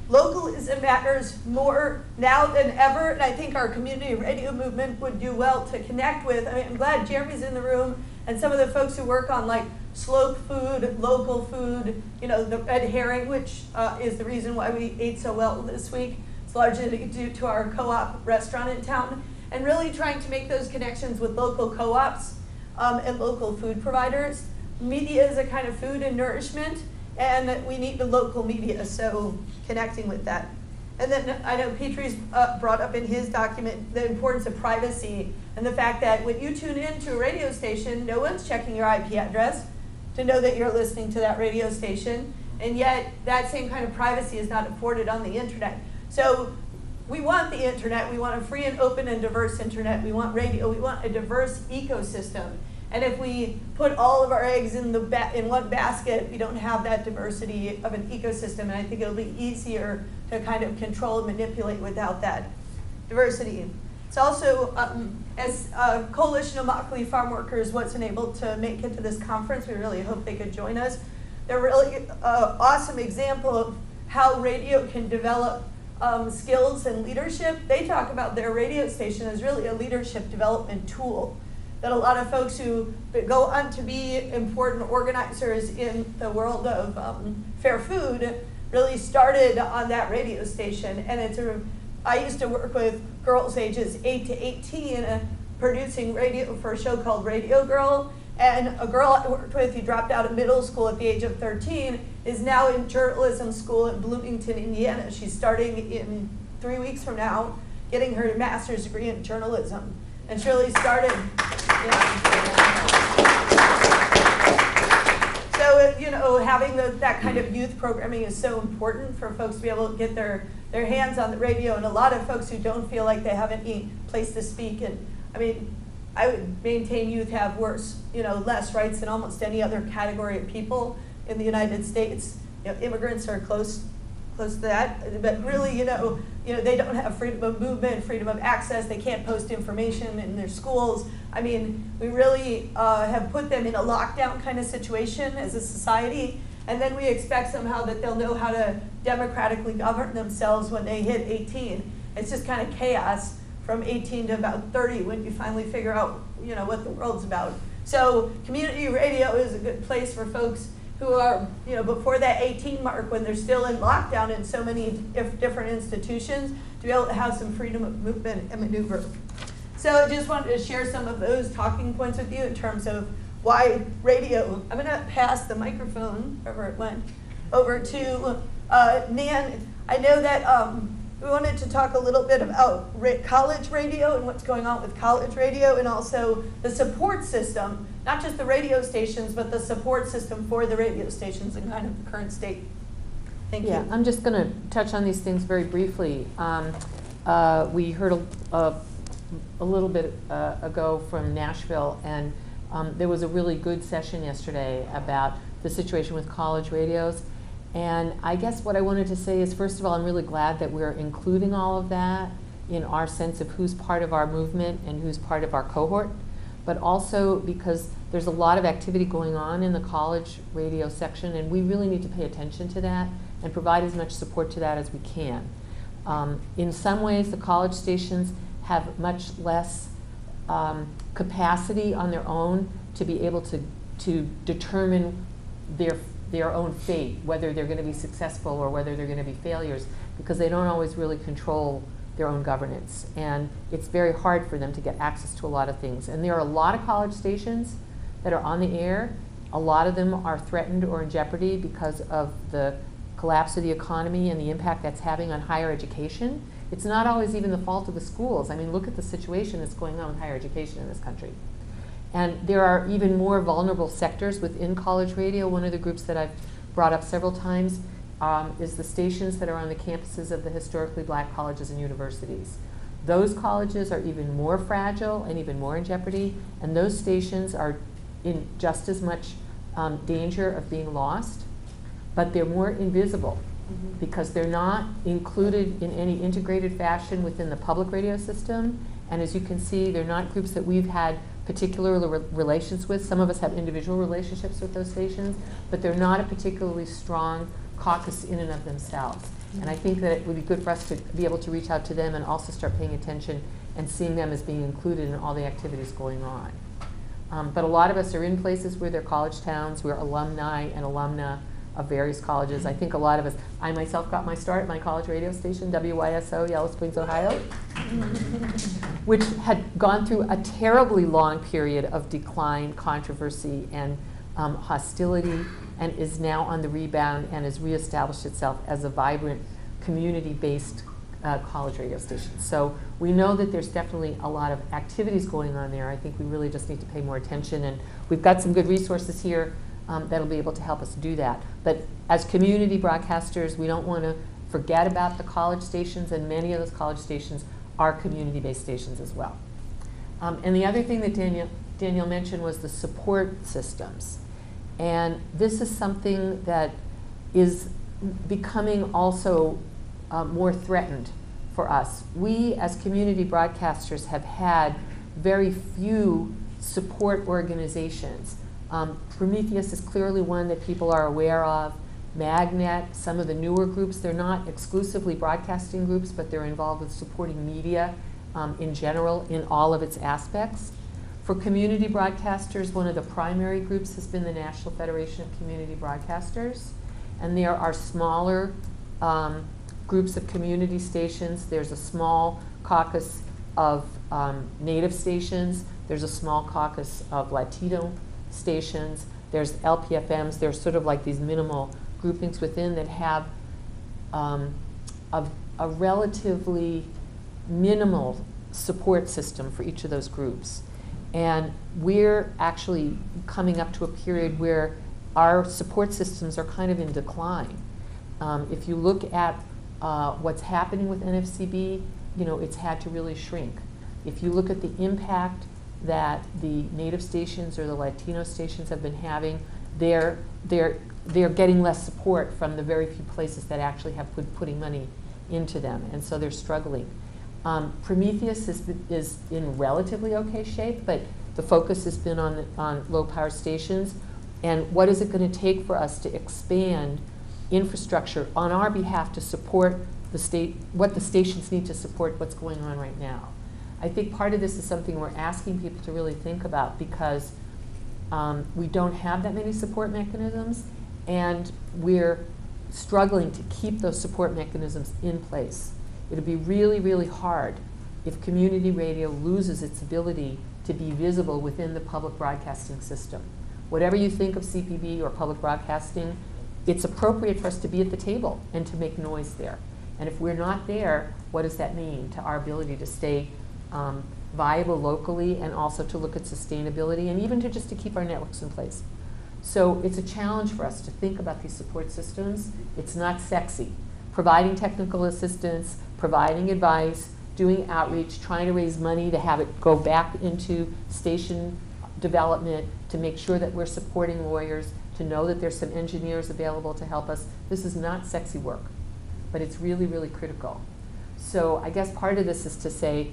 Localism matters more now than ever, and I think our community radio movement would do well to connect with. I mean, I'm glad Jeremy's in the room, and some of the folks who work on like slope food, local food, you know, the red herring, which is the reason why we ate so well this week. It's largely due to our co-op restaurant in town, and really trying to make those connections with local co-ops and local food providers. Media is a kind of food and nourishment, and we need the local media, so connecting with that. And then I know Petrie's brought up in his document the importance of privacy, and the fact that when you tune into a radio station, no one's checking your IP address to know that you're listening to that radio station, and yet that same kind of privacy is not afforded on the internet. So we want the internet, we want a free and open and diverse internet, we want radio, we want a diverse ecosystem. And if we put all of our eggs in one basket, we don't have that diversity of an ecosystem, and I think it'll be easier to kind of control and manipulate without that diversity. It's also, as Coalition of Immokalee Farm Workers wasn't able to make it to this conference, we really hope they could join us. They're really awesome example of how radio can develop skills and leadership. They talk about their radio station as really a leadership development tool, that a lot of folks who go on to be important organizers in the world of fair food really started on that radio station. And I used to work with girls ages 8 to 18 producing radio for a show called Radio Girl. And a girl I worked with who dropped out of middle school at the age of 13 is now in journalism school in Bloomington, Indiana. She's starting in 3 weeks from now, getting her master's degree in journalism. And she really started, So, you know, having that kind of youth programming is so important for folks to be able to get their hands on the radio, and a lot of folks who don't feel like they have any place to speak. And I mean, I would maintain youth have less rights than almost any other category of people in the United States. You know, immigrants are close to that, but really, you know, they don't have freedom of movement, freedom of access. They can't post information in their schools. I mean, we really have put them in a lockdown kind of situation as a society, and then we expect somehow that they'll know how to democratically govern themselves when they hit 18. It's just kind of chaos from 18 to about 30 when you finally figure out, you know, what the world's about. So community radio is a good place for folks who are, you know, before that 18 mark, when they're still in lockdown in so many different institutions, to be able to have some freedom of movement and maneuver. So I just wanted to share some of those talking points with you in terms of why radio. I'm going to pass the microphone, wherever it went, over to Nan. I know that we wanted to talk a little bit about college radio and what's going on with college radio, and also the support system, not just the radio stations, but the support system for the radio stations and kind of the current state. Thank you. I'm just going to touch on these things very briefly. We heard a little bit ago from Nashville, and there was a really good session yesterday about the situation with college radios. And I guess what I wanted to say is, first of all, I'm really glad that we're including all of that in our sense of who's part of our movement and who's part of our cohort, but also because there's a lot of activity going on in the college radio section, and we really need to pay attention to that and provide as much support to that as we can. In some ways, the college stations have much less capacity on their own to be able to determine their own fate, whether they're going to be successful or whether they're going to be failures, because they don't always really control their own governance. And it's very hard for them to get access to a lot of things. And there are a lot of college stations that are on the air. A lot of them are threatened or in jeopardy because of the collapse of the economy and the impact that's having on higher education. It's not always even the fault of the schools. I mean, look at the situation that's going on with higher education in this country. And there are even more vulnerable sectors within college radio. One of the groups that I've brought up several times is the stations that are on the campuses of the historically black colleges and universities. Those colleges are even more fragile and even more in jeopardy, and those stations are in just as much danger of being lost, but they're more invisible because they're not included in any integrated fashion within the public radio system. And as you can see, they're not groups that we've had particular relations with. Some of us have individual relationships with those stations, but they're not a particularly strong caucus in and of themselves. And I think that it would be good for us to be able to reach out to them and also start paying attention and seeing them as being included in all the activities going on. But a lot of us are in places where they're college towns. We're alumni and alumna of various colleges. I think a lot of us, I myself got my start at my college radio station, WYSO, Yellow Springs, Ohio, which had gone through a terribly long period of decline, controversy, and hostility, and is now on the rebound and has reestablished itself as a vibrant, community-based college radio station. So we know that there's definitely a lot of activities going on there. I think we really just need to pay more attention, and we've got some good resources here that'll be able to help us do that. But as community broadcasters, we don't want to forget about the college stations, and many of those college stations are community-based stations as well. And the other thing that Daniel mentioned was the support systems. And this is something that is becoming also more threatened for us. We, as community broadcasters, have had very few support organizations. Prometheus is clearly one that people are aware of. Magnet, some of the newer groups, they're not exclusively broadcasting groups, but they're involved with supporting media in general in all of its aspects. For community broadcasters, one of the primary groups has been the National Federation of Community Broadcasters. And there are smaller groups of community stations. There's a small caucus of Native stations. There's a small caucus of Latino stations. There's LPFMs. There's sort of like these minimal groupings within that have a relatively minimal support system for each of those groups. And we're actually coming up to a period where our support systems are kind of in decline. If you look at what's happening with NFCB, you know, it's had to really shrink. If you look at the impact that the Native stations or the Latino stations have been having, they're getting less support from the very few places that actually have putting money into them, and so they're struggling. Prometheus is in relatively okay shape, but The focus has been on low power stations. And what is it going to take for us to expand infrastructure on our behalf to support the state, what the stations need to support what's going on right now? I think part of this is something we're asking people to really think about, because we don't have that many support mechanisms, and we're struggling to keep those support mechanisms in place. It'll be really, really hard if community radio loses its ability to be visible within the public broadcasting system. Whatever you think of CPB or public broadcasting, it's appropriate for us to be at the table and to make noise there. And if we're not there, what does that mean to our ability to stay viable locally, and also to look at sustainability, and even to just to keep our networks in place? So it's a challenge for us to think about these support systems. It's not sexy. Providing technical assistance, providing advice, doing outreach, trying to raise money to have it go back into station development, to make sure that we're supporting lawyers, to know that there's some engineers available to help us. This is not sexy work, but it's really, really critical. So I guess part of this is to say,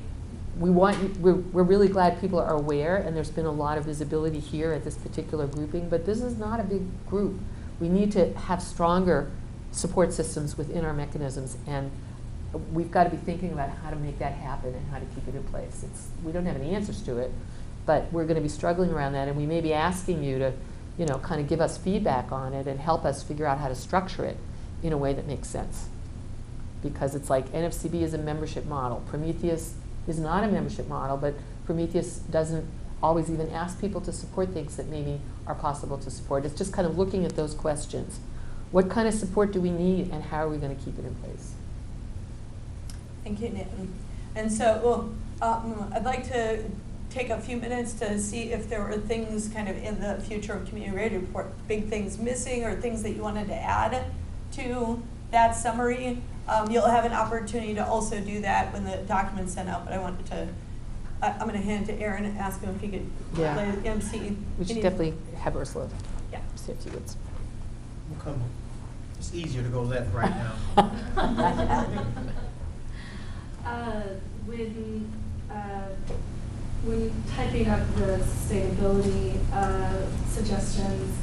we're really glad people are aware, and there's been a lot of visibility here at this particular grouping, but this is not a big group. We need to have stronger support systems within our mechanisms, and we've got to be thinking about how to make that happen and how to keep it in place. We don't have any answers to it, but we're going to be struggling around that, and we may be asking you to, kind of give us feedback on it and help us figure out how to structure it in a way that makes sense. Because it's like NFCB is a membership model. Prometheus is not a membership model, but Prometheus doesn't always even ask people to support things that maybe are possible to support. It's just kind of looking at those questions. What kind of support do we need, and how are we going to keep it in place? Thank you, Nathan. And so, I'd like to take a few minutes to see if there were things kind of in the future of community radio report, big things missing or things that you wanted to add to that summary. You'll have an opportunity to also do that when the document's sent out, but I wanted to, I'm going to hand it to Aaron and ask him if he could play the MC. We should definitely have Ursula. Yeah. See if she would. We'll come. It's easier to go left right now. When typing up the sustainability suggestions,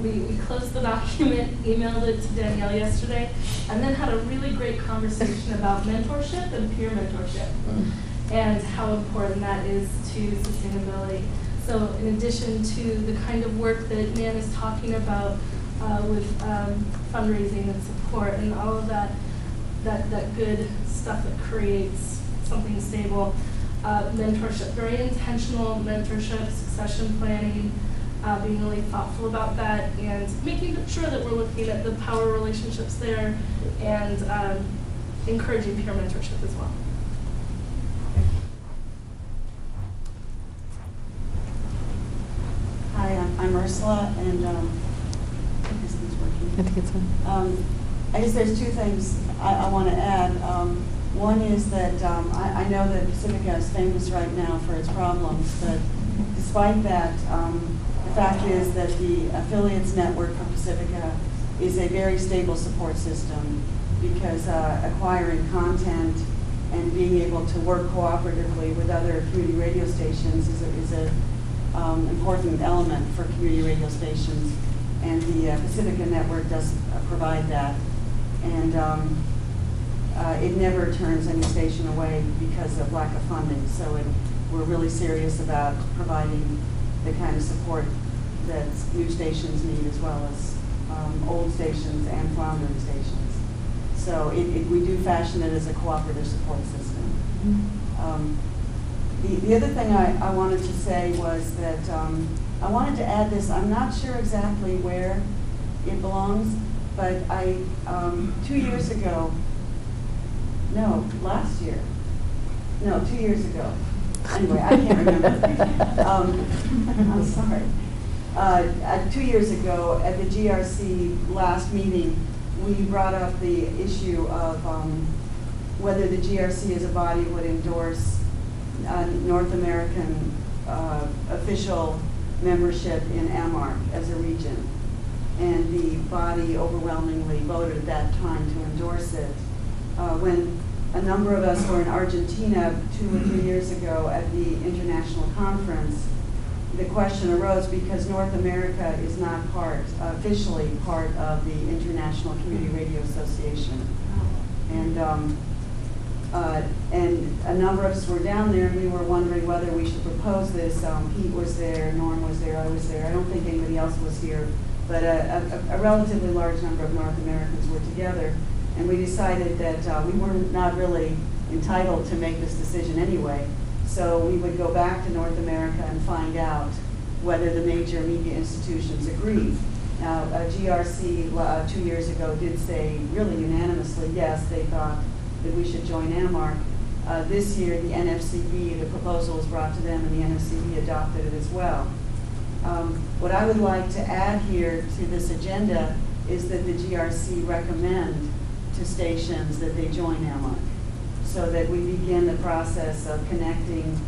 we closed the document, emailed it to Danielle yesterday, and then had a really great conversation about mentorship and peer mentorship and how important that is to sustainability. So in addition to the kind of work that Nan is talking about with fundraising and support and all of that good stuff that creates something stable, mentorship, very intentional mentorship, succession planning, being really thoughtful about that, and making sure that we're looking at the power relationships there, and encouraging peer mentorship as well. Hi, I'm Ursula, and I think this thing's working. I think it's on. I guess there's two things I want to add. One is that I know that Pacifica is famous right now for its problems, but despite that, the fact is that the affiliates network for Pacifica is a very stable support system, because acquiring content and being able to work cooperatively with other community radio stations is a important element for community radio stations, and the Pacifica network does provide that. And it never turns any station away because of lack of funding. So we're really serious about providing the kind of support that new stations need, as well as old stations and floundering stations. So we do fashion it as a cooperative support system. The other thing I wanted to say was that I wanted to add this. I'm not sure exactly where it belongs, but 2 years ago, no, last year, no, 2 years ago. Anyway, I can't remember. I'm sorry. 2 years ago at the GRC last meeting, we brought up the issue of whether the GRC as a body would endorse North American official membership in AMARC as a region. And the body overwhelmingly voted at that time to endorse it. When a number of us were in Argentina 2 or 3 years ago at the international conference. The question arose because North America is not officially part of the International Community Radio Association. And a number of us were down there, and we were wondering whether we should propose this. Pete was there, Norm was there, I was there. I don't think anybody else was here, but a relatively large number of North Americans were together. And we decided that we were not really entitled to make this decision anyway. So we would go back to North America and find out whether the major media institutions agreed. Now, GRC 2 years ago did say really unanimously, yes, they thought that we should join AMARC. This year, the NFCB, the proposal was brought to them, and the NFCB adopted it as well. What I would like to add here to this agenda is that the GRC recommend to stations that they join AMARC, so that we begin the process of connecting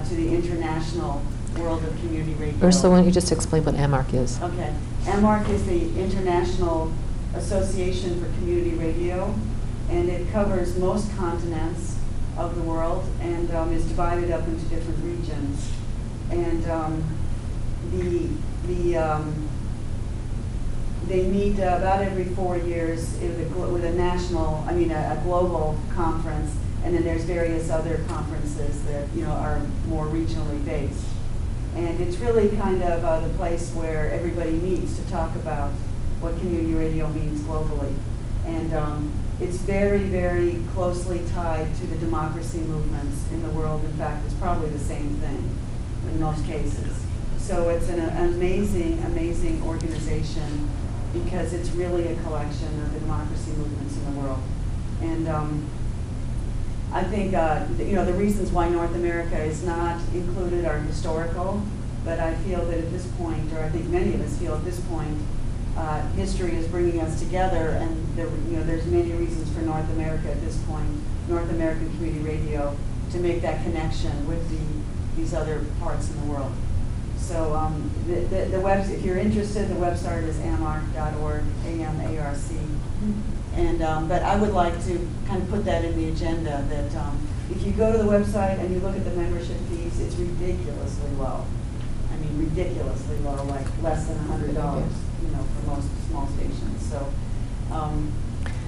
to the international world of community radio. Ursula, why don't you just explain what AMARC is? Okay. AMARC is the International Association for Community Radio, and it covers most continents of the world and is divided up into different regions. And they meet about every 4 years with a global conference, and then there's various other conferences that are more regionally based. And it's really kind of the place where everybody meets to talk about what community radio means globally. And it's very, very closely tied to the democracy movements in the world. In fact, it's probably the same thing in most cases. So it's an amazing, amazing organization because it's really a collection of the democracy movements in the world. And I think the reasons why North America is not included are historical, but I feel that at this point, or I think many of us feel at this point, history is bringing us together, and there's many reasons for North America at this point, North American Community Radio, to make that connection with these other parts in the world. So if you're interested, the website is amarc.org, A-M-A-R-C. And but I would like to kind of put that in the agenda that if you go to the website and you look at the membership fees, it's ridiculously low. I mean, ridiculously low, like less than $100, for most small stations. So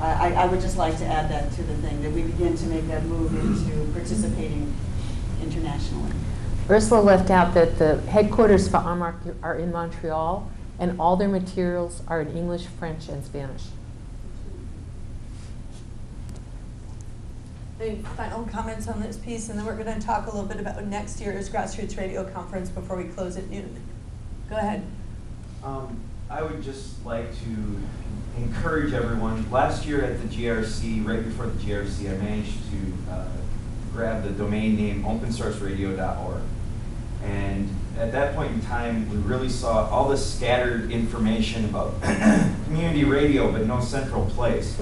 I would just like to add that to the thing, that we begin to make that move into participating internationally. Ursula left out that the headquarters for AMARC are in Montreal, and all their materials are in English, French, and Spanish. Any final comments on this piece, and then we're going to talk a little bit about next year's Grassroots Radio Conference before we close at noon. Go ahead. I would just like to encourage everyone. Last year at the GRC, right before the GRC, I managed to grab the domain name opensourceradio.org. And at that point in time, we really saw all this scattered information about community radio, but no central place.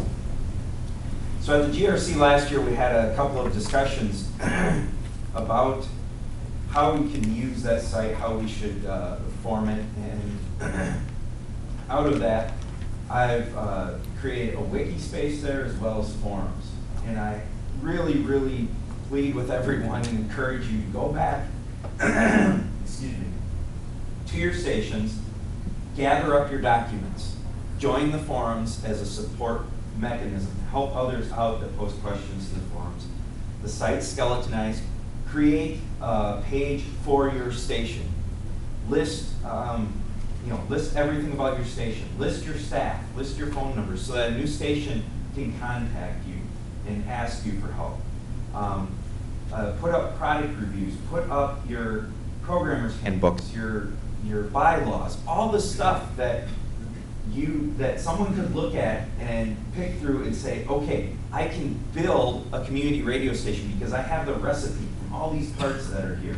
So at the GRC last year, we had a couple of discussions about how we can use that site, how we should form it, and out of that, I've created a wiki space there as well as forums. And I really, really plead with everyone and encourage you to go back excuse me, to your stations, gather up your documents, join the forums as a support mechanism, help others out that post questions to the forums. The site's skeletonized. Create a page for your station. List, list everything about your station. List your staff. List your phone numbers so that a new station can contact you and ask you for help. Put up product reviews. Put up your programmers' handbooks, your bylaws, all the stuff that someone could look at and pick through and say, okay, I can build a community radio station because I have the recipe from all these parts that are here.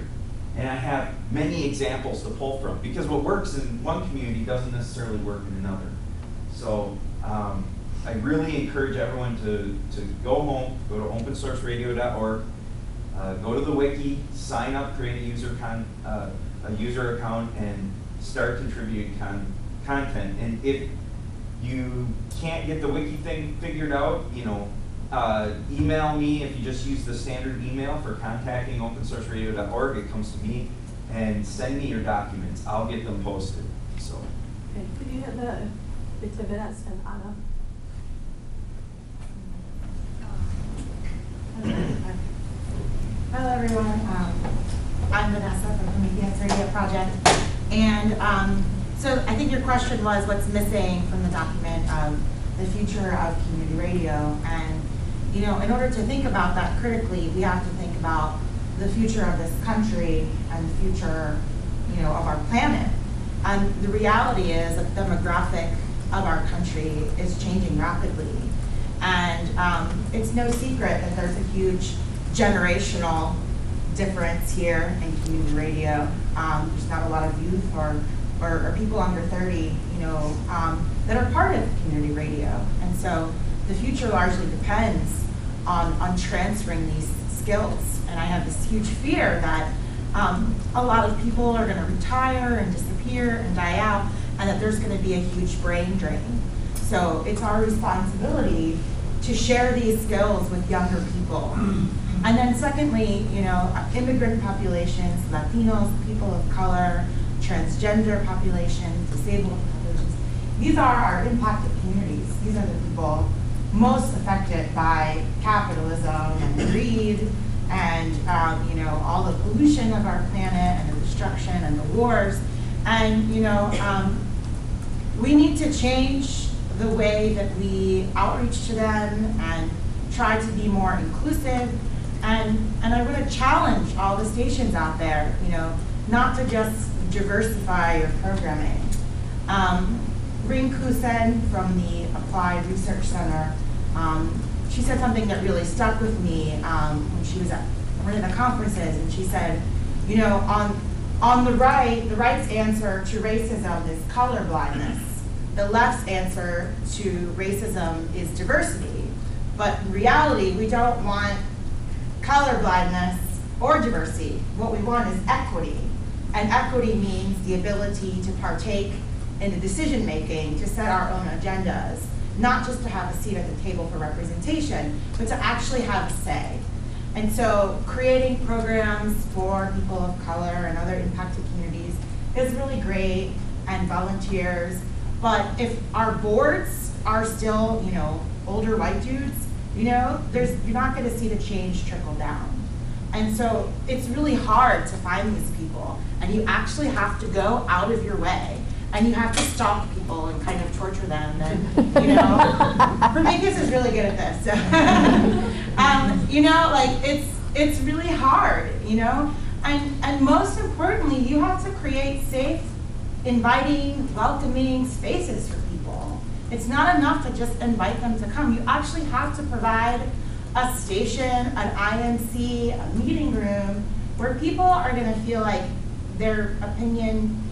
And I have many examples to pull from, because what works in one community doesn't necessarily work in another. So I really encourage everyone to go home, go to opensourceradio.org, go to the wiki, sign up, create a user account, and start contributing content. And if you can't get the wiki thing figured out, email me. If you just use the standard email for contacting opensourceradio.org, it comes to me, and send me your documents. I'll get them posted. So. Okay, could you have the Vanessa and Anna? Hello everyone, I'm Vanessa from the Prometheus Radio Project, and so I think your question was what's missing from the document of the future of community radio, and you know, in order to think about that critically, we have to think about the future of this country and the future, you know, of our planet. And the reality is that the demographic of our country is changing rapidly, and it's no secret that there's a huge generational difference here in community radio. There's not a lot of youth or people under 30, you know, that are part of community radio. And so the future largely depends on transferring these skills. And I have this huge fear that a lot of people are gonna retire and disappear and die out, and that there's gonna be a huge brain drain. So it's our responsibility to share these skills with younger people. And then secondly, you know, immigrant populations, Latinos, people of color, transgender populations, disabled populations, these are our impacted communities. These are the people most affected by capitalism and greed and you know, all the pollution of our planet and the destruction and the wars. And you know, we need to change the way that we outreach to them and try to be more inclusive. And I want to challenge all the stations out there, you know, not to just diversify your programming. Ring Kusen from the Applied Research Center, she said something that really stuck with me when she was at one of the conferences, and she said, you know, on the right, the right's answer to racism is colorblindness. The left's answer to racism is diversity. But in reality, we don't want colorblindness or diversity. What we want is equity. And equity means the ability to partake in the decision making, to set our own agendas, not just to have a seat at the table for representation, but to actually have a say. And so creating programs for people of color and other impacted communities is really great, and volunteers. But if our boards are still, you know, older white dudes, you know, you're not going to see the change trickle down. And so it's really hard to find these people, and you actually have to go out of your way, and you have to stalk people and kind of torture them. And you know, Prometheus is really good at this. You know, like it's really hard. You know, and most importantly, you have to create safe, inviting, welcoming spaces for people. It's not enough to just invite them to come. You actually have to provide a station, an IMC, a meeting room, where people are going to feel like their opinion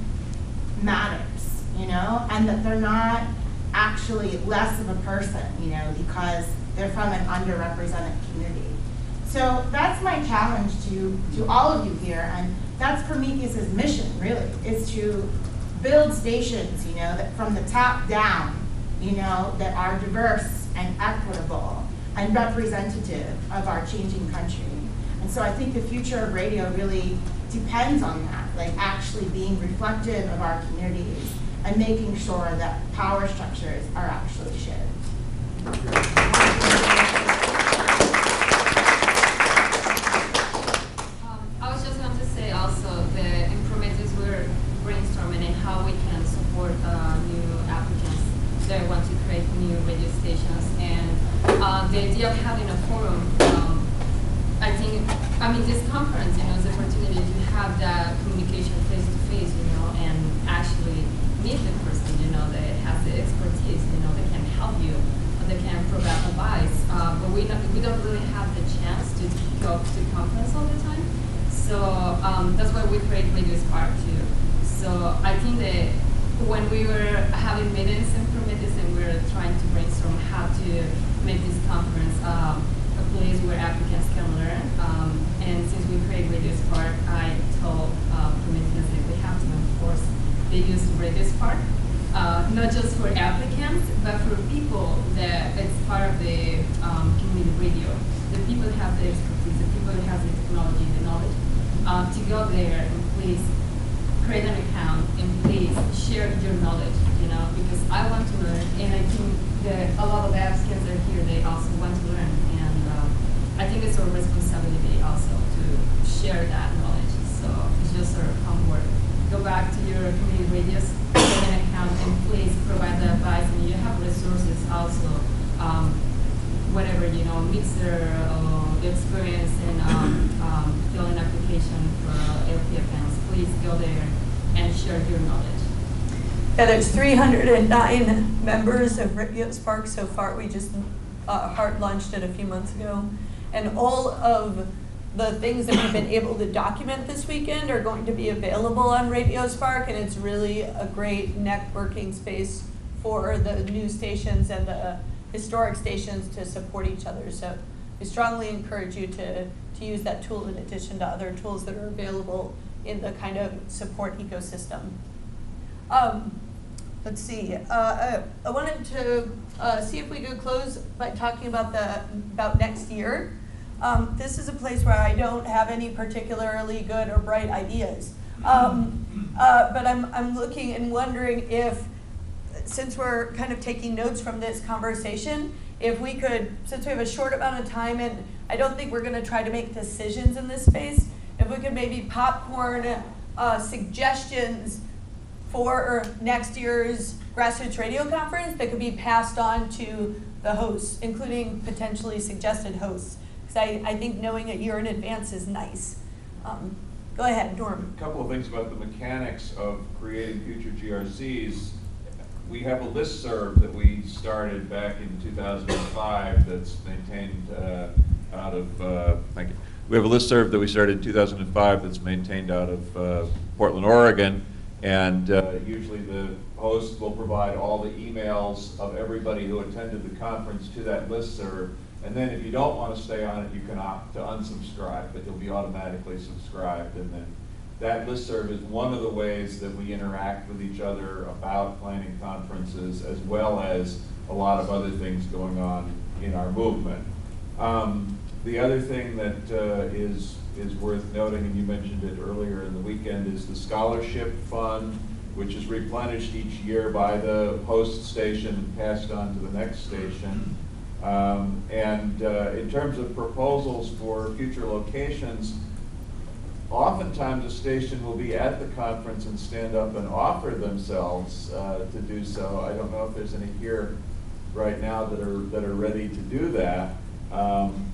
matters, you know, and that they're not actually less of a person, you know, because they're from an underrepresented community. So that's my challenge to all of you here, and that's Prometheus's mission, really, is to build stations, you know, that from the top down, you know, that are diverse and equitable and representative of our changing country. And so I think the future of radio really depends on that, like actually being reflective of our communities and making sure that power structures are actually shared. I was just going to say also that in Prometheus we're brainstorming in how we can support new applicants that want to create new radio stations, and the idea of having a forum, I mean this conference, you know, is an opportunity to have that communication face to face, you know, and actually meet the person, you know, that has the expertise, you know, that can help you, that can provide advice. But we don't really have the chance to go to conference all the time. So that's why we create Radio Spark too. So I think that when we were having meetings in Prometheus and we were trying to brainstorm how to make this conference a place where applicants can learn, and since we create Radio Spark, I told Prometheus that we have to enforce the use of Radio Spark. not just for applicants, but for people that it's part of the community radio. The people that have the expertise, the people that have the technology, the knowledge, to go there and please create an account and please share your knowledge, because I want to learn, and I think that a lot of the applicants that are here, they also want to learn, and I think it's our responsibility also to share that knowledge. So it's just our homework. Go back to your community radios, create an account, and please provide the advice, and you have resources also, whatever, mixer experience and filling application for LPFMs. Please go there and share your knowledge. Yeah, there's 309 members of Radio Spark so far. We just hard launched it a few months ago. And all of the things that we've been able to document this weekend are going to be available on Radio Spark, and it's really a great networking space for the news stations and the historic stations to support each other. So we strongly encourage you to use that tool in addition to other tools that are available in the kind of support ecosystem. Let's see. I wanted to see if we could close by talking about next year. This is a place where I don't have any particularly good or bright ideas, but I'm looking and wondering if, since we're kind of taking notes from this conversation, if we could, since we have a short amount of time, and I don't think we're going to try to make decisions in this space, if we could maybe popcorn suggestions for next year's Grassroots Radio Conference that could be passed on to the hosts, including potentially suggested hosts. Because I think knowing a year in advance is nice. Go ahead, Norm. A couple of things about the mechanics of creating future GRCs. We have a listserv that we started back in 2005 that's maintained out of, thank you. We have a listserv that we started in 2005 that's maintained out of Portland, Oregon, and usually the host will provide all the emails of everybody who attended the conference to that listserv, and then if you don't want to stay on it, you can opt to unsubscribe, but you'll be automatically subscribed, and then that listserv is one of the ways that we interact with each other about planning conferences, as well as a lot of other things going on in our movement. The other thing that is worth noting, and you mentioned it earlier in the weekend, is the scholarship fund, which is replenished each year by the host station and passed on to the next station. In terms of proposals for future locations, oftentimes a station will be at the conference and stand up and offer themselves to do so. I don't know if there's any here right now that are ready to do that.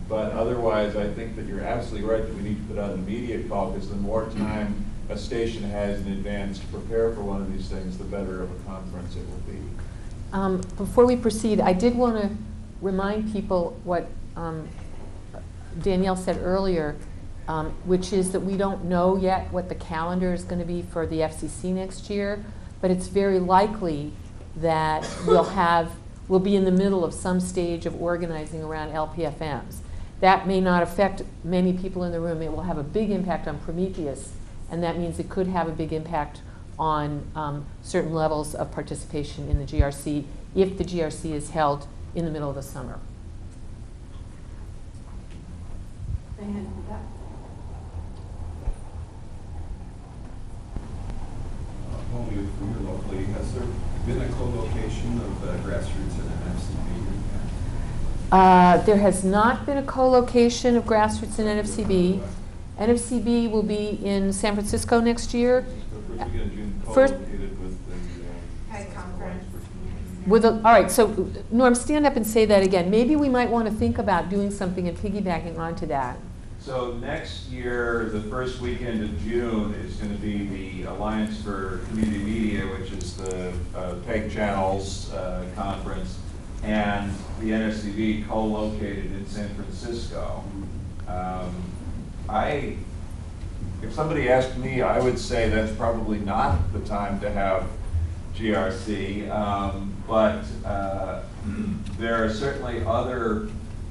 But otherwise, I think that you're absolutely right that we need to put out an immediate call, because the more time a station has in advance to prepare for one of these things, the better of a conference it will be. Before we proceed, I did want to remind people what Danielle said earlier, which is that we don't know yet what the calendar is going to be for the FCC next year, but it's very likely that we'll be in the middle of some stage of organizing around LPFMs. That may not affect many people in the room. It will have a big impact on Prometheus, and that means it could have a big impact on certain levels of participation in the GRC if the GRC is held in the middle of the summer. Only if you're locally, has there been a co-location of Grassroots and NFCB? There has not been a co-location of Grassroots and NFCB. NFCB will be in San Francisco next year. First, all right, so Norm, stand up and say that again. Maybe we might want to think about doing something and piggybacking onto that. So next year, the first weekend of June is going to be the Alliance for Community Media, which is the PEG Channels conference, and the NFCB co-located in San Francisco. If somebody asked me, I would say that's probably not the time to have GRC, but there are certainly other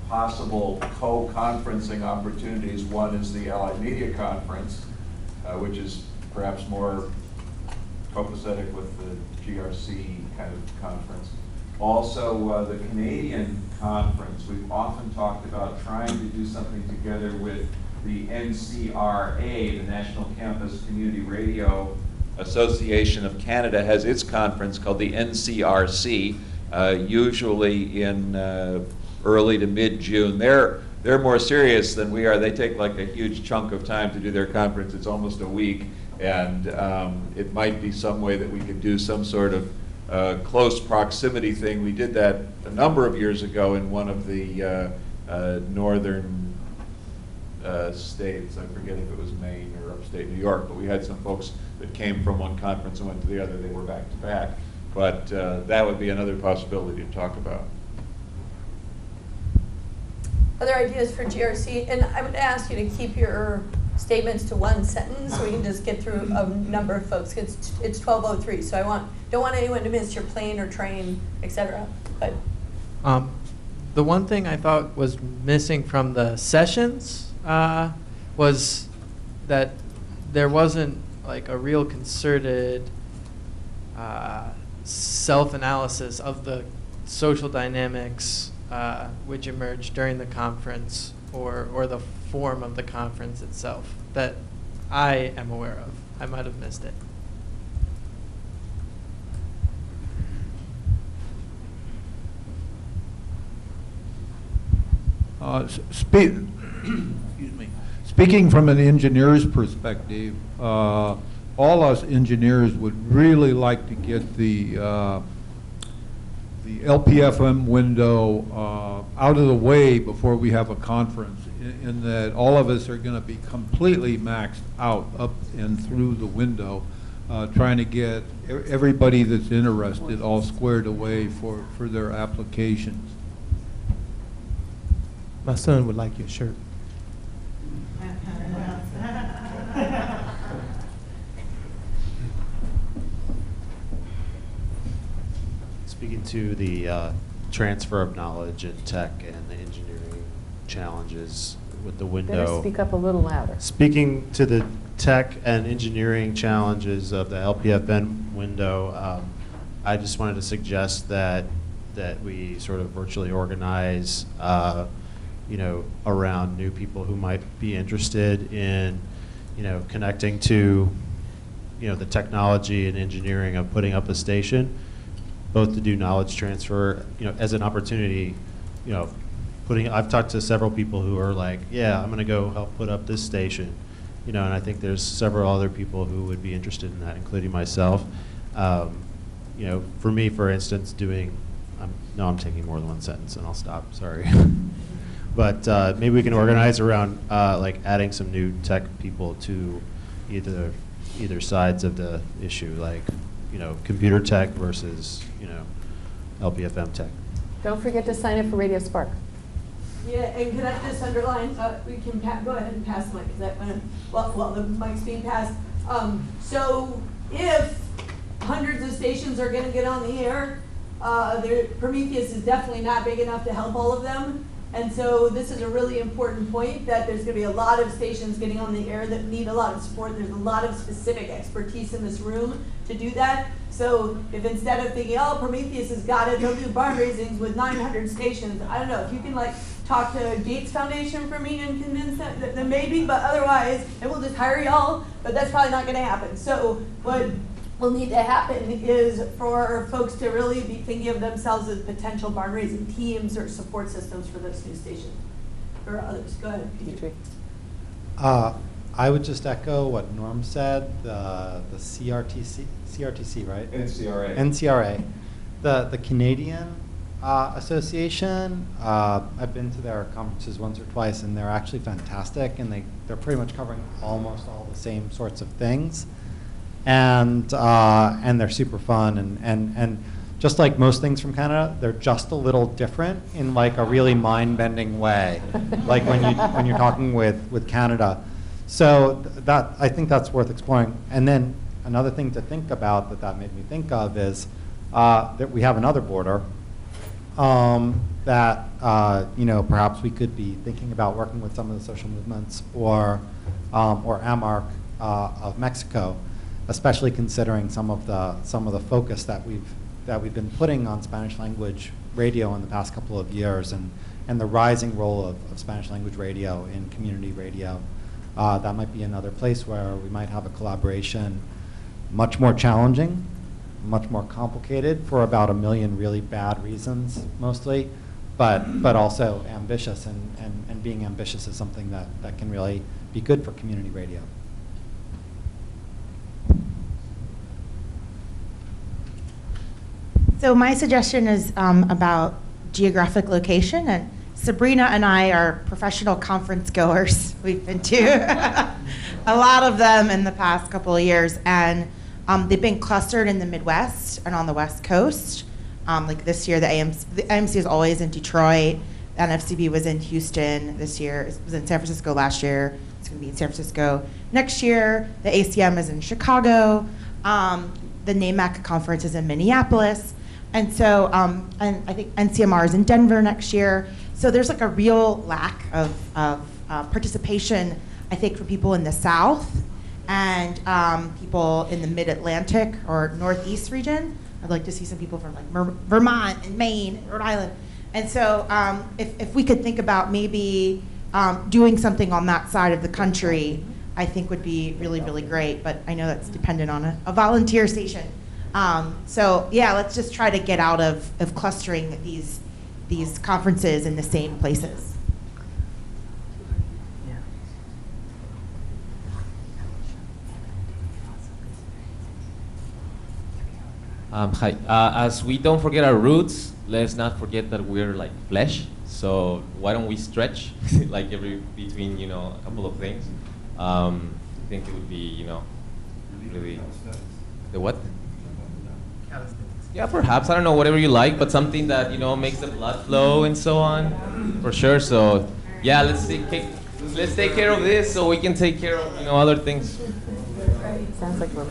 possible co-conferencing opportunities. One is the Allied Media Conference, which is perhaps more copacetic with the GRC kind of conference. Also, the Canadian conference, we've often talked about trying to do something together with the NCRA, the National Campus Community Radio Association of Canada, has its conference called the NCRC, usually in early to mid-June. They're more serious than we are. They take like a huge chunk of time to do their conference. It's almost a week, and it might be some way that we could do some sort of close proximity thing. We did that a number of years ago in one of the northern states. I forget if it was Maine or upstate New York, but we had some folks that came from one conference and went to the other. They were back to back. But that would be another possibility to talk about. Other ideas for GRC? And I would ask you to keep your statements to one sentence so we can just get through a number of folks. It's 12:03, so don't want anyone to miss your plane or train, etc. But the one thing I thought was missing from the sessions was that there wasn't like a real concerted self-analysis of the social dynamics which emerged during the conference or the form of the conference itself that I am aware of. I might have missed it. Excuse me. Speaking from an engineer's perspective, all us engineers would really like to get the LPFM window out of the way before we have a conference, in that all of us are going to be completely maxed out up and through the window, trying to get everybody that's interested all squared away for their applications. My son would like your shirt. Speaking to the transfer of knowledge in tech and the engineering challenges with the window. Better speak up a little louder. Speaking to the tech and engineering challenges of the LPFN window, I just wanted to suggest that we sort of virtually organize around new people who might be interested in, connecting to, the technology and engineering of putting up a station, both to do knowledge transfer, as an opportunity, I've talked to several people who are like, yeah, I'm going to go help put up this station, and I think there's several other people who would be interested in that, including myself. For me, for instance, I'm taking more than one sentence and I'll stop, sorry. But maybe we can organize around like adding some new tech people to either sides of the issue, like computer tech versus LPFM tech. Don't forget to sign up for Radio Spark. yeah, and can I just underline? We can go ahead and pass the mic because that went while the mic's being passed. So if hundreds of stations are going to get on the air, Prometheus is definitely not big enough to help all of them. And so this is a really important point that there's going to be a lot of stations getting on the air that need a lot of support. There's a lot of specific expertise in this room to do that. So if instead of thinking, oh, Prometheus has got it, they'll do barn raisings with 900 stations. I don't know, if you can like talk to Gates Foundation for me and convince them, then maybe, but otherwise, and we'll just hire y'all, but that's probably not going to happen. So what will need to happen is for folks to really be thinking of themselves as potential barn raising teams or support systems for those new stations. Or others, go ahead, Petrie. I would just echo what Norm said, the CRTC, right? NCRA. NCRA. The Canadian Association, I've been to their conferences once or twice, and they're actually fantastic, and they're pretty much covering almost all the same sorts of things. And they're super fun, and just like most things from Canada, they're just a little different in like a really mind-bending way, like when you're talking with Canada. So I think that's worth exploring. And then another thing to think about that made me think of is that we have another border that perhaps we could be thinking about working with some of the social movements or AMARC of Mexico. especially considering some of the focus that we've been putting on Spanish language radio in the past couple of years, and the rising role of Spanish language radio in community radio. That might be another place where we might have a collaboration much more challenging, much more complicated for about 1 million really bad reasons mostly, but also ambitious, and being ambitious is something that can really be good for community radio. So my suggestion is about geographic location, and Sabrina and I are professional conference goers. We've been to a lot of them in the past couple of years, and they've been clustered in the Midwest and on the West Coast. Like this year, the AMC is always in Detroit. NFCB was in Houston this year. It was in San Francisco last year. It's going to be in San Francisco next year. The ACM is in Chicago. The NAMAC conference is in Minneapolis. And so, and I think NCMR is in Denver next year. So there's like a real lack of participation, I think, for people in the South and people in the Mid-Atlantic or Northeast region. I'd like to see some people from like Vermont and Maine and Rhode Island. And so if we could think about maybe doing something on that side of the country, I think would be really, really great. But I know that's dependent on a volunteer station. So yeah, let's just try to get out of clustering these conferences in the same places. Hi. As we don't forget our roots, let's not forget that we're like flesh. So why don't we stretch like between a couple of things? I think it would be really the what? Yeah, perhaps, I don't know, whatever you like, but something that makes the blood flow and so on, for sure. So yeah, let's take care of this so we can take care of other things. Sounds like we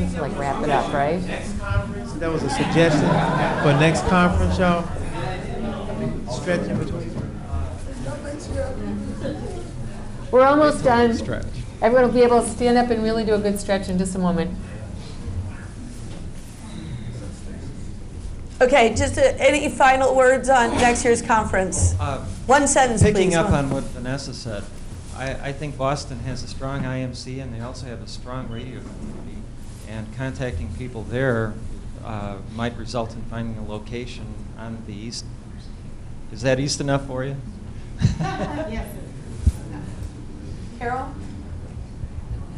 need to like wrap it up, right? Next conference, that was a suggestion for next conference, y'all. Stretch in between. We're almost done. Stretch. Everyone will be able to stand up and really do a good stretch in just a moment. Okay, just any final words on next year's conference? One sentence, please. Picking up on what Vanessa said, I think Boston has a strong IMC, and they also have a strong radio community. And contacting people there might result in finding a location on the east. Is that east enough for you? Yes. Carol?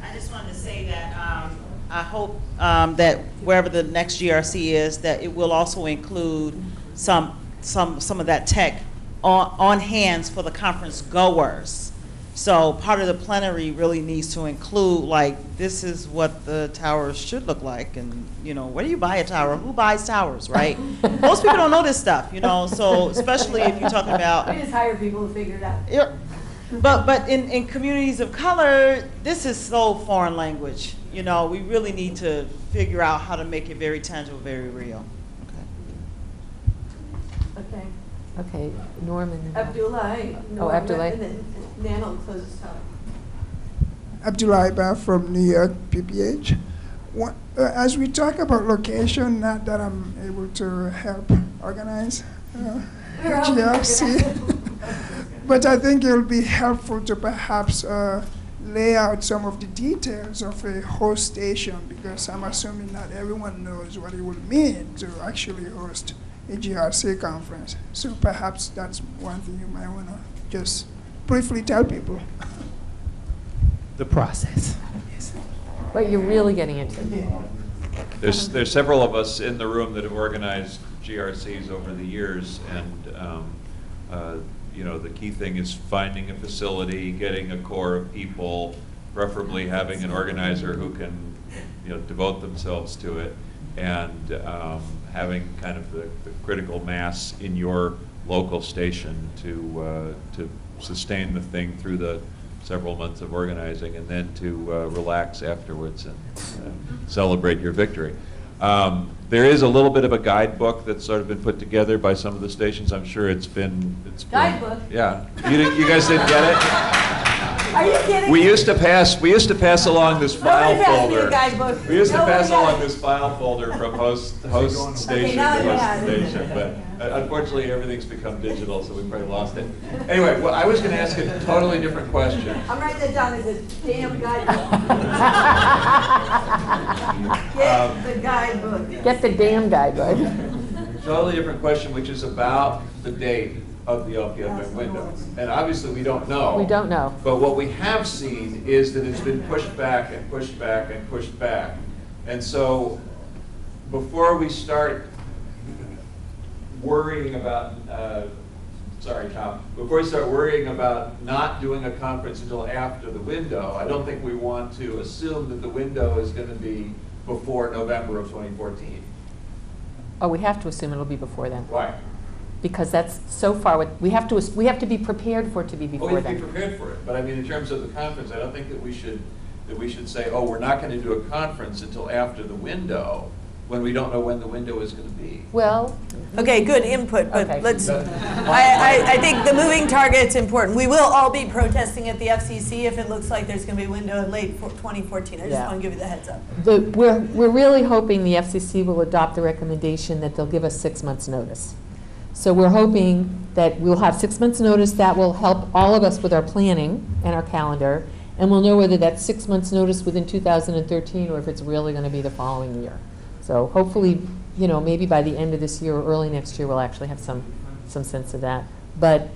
I just wanted to say that I hope that wherever the next GRC is, that it will also include some of that tech on hands for the conference goers. So part of the plenary really needs to include, like, this is what the towers should look like, and where do you buy a tower? Who buys towers, right? Most people don't know this stuff, So especially if you're talking about. We just hire people to figure it out. Yeah. But in communities of color, this is so foreign language. We really need to figure out how to make it very tangible, very real. Okay. Okay, Norman. Abdullah. Abdullah. And then Nan will close us out. Abdullah Iba from New York, PPH. As we talk about location, not that I'm able to help organize GRC, but I think it will be helpful to perhaps lay out some of the details of a host station, because I'm assuming not everyone knows what it would mean to actually host a GRC conference. So perhaps that's one thing you might want to just briefly tell people. The process. Yes. What you're really getting into. There's several of us in the room that have organized GRCs over the years, and the key thing is finding a facility, getting a core of people, preferably having an organizer who can devote themselves to it, and having kind of the critical mass in your local station to sustain the thing through the several months of organizing, and then to relax afterwards and celebrate your victory. There is a little bit of a guidebook that's sort of been put together by some of the stations. I'm sure it's been Guidebook? Yeah. You guys didn't get it? Are you kidding We me? used to pass along this file Nobody passed me a folder. guidebook. We used to Nobody pass got along it. this file folder from host station now to you host have it. station, but unfortunately everything's become digital, so we probably lost it. Anyway, well, I was going to ask a totally different question. I'm writing that down as a damn guidebook. Get the guidebook. Get the damn guidebook. Totally different question, which is about the date of the LPFM window. And obviously we don't know. We don't know. But what we have seen is that it's been pushed back and pushed back and pushed back. And so before we start worrying about, sorry Tom, before we start worrying about not doing a conference until after the window, I don't think we want to assume that the window is going to be before November of 2014. Oh, we have to assume it'll be before then. Why? Because that's so far, we have to be prepared for it to be Oh, before we have to then. be prepared for it, but I mean, in terms of the conference, I don't think that we should say, oh, we're not going to do a conference until after the window, when we don't know when the window is going to be. Well. Okay, good input, but Okay. let's, I think the moving target's important. We will all be protesting at the FCC if it looks like there's going to be a window in late 2014. I just Yeah. want to give you the heads up. We're really hoping the FCC will adopt the recommendation that they'll give us 6 months' notice. So we're hoping that we'll have 6 months' notice. That will help all of us with our planning and our calendar, and we'll know whether that's 6 months' notice within 2013 or if it's really going to be the following year. So hopefully, you know, maybe by the end of this year or early next year, we'll actually have some sense of that. But,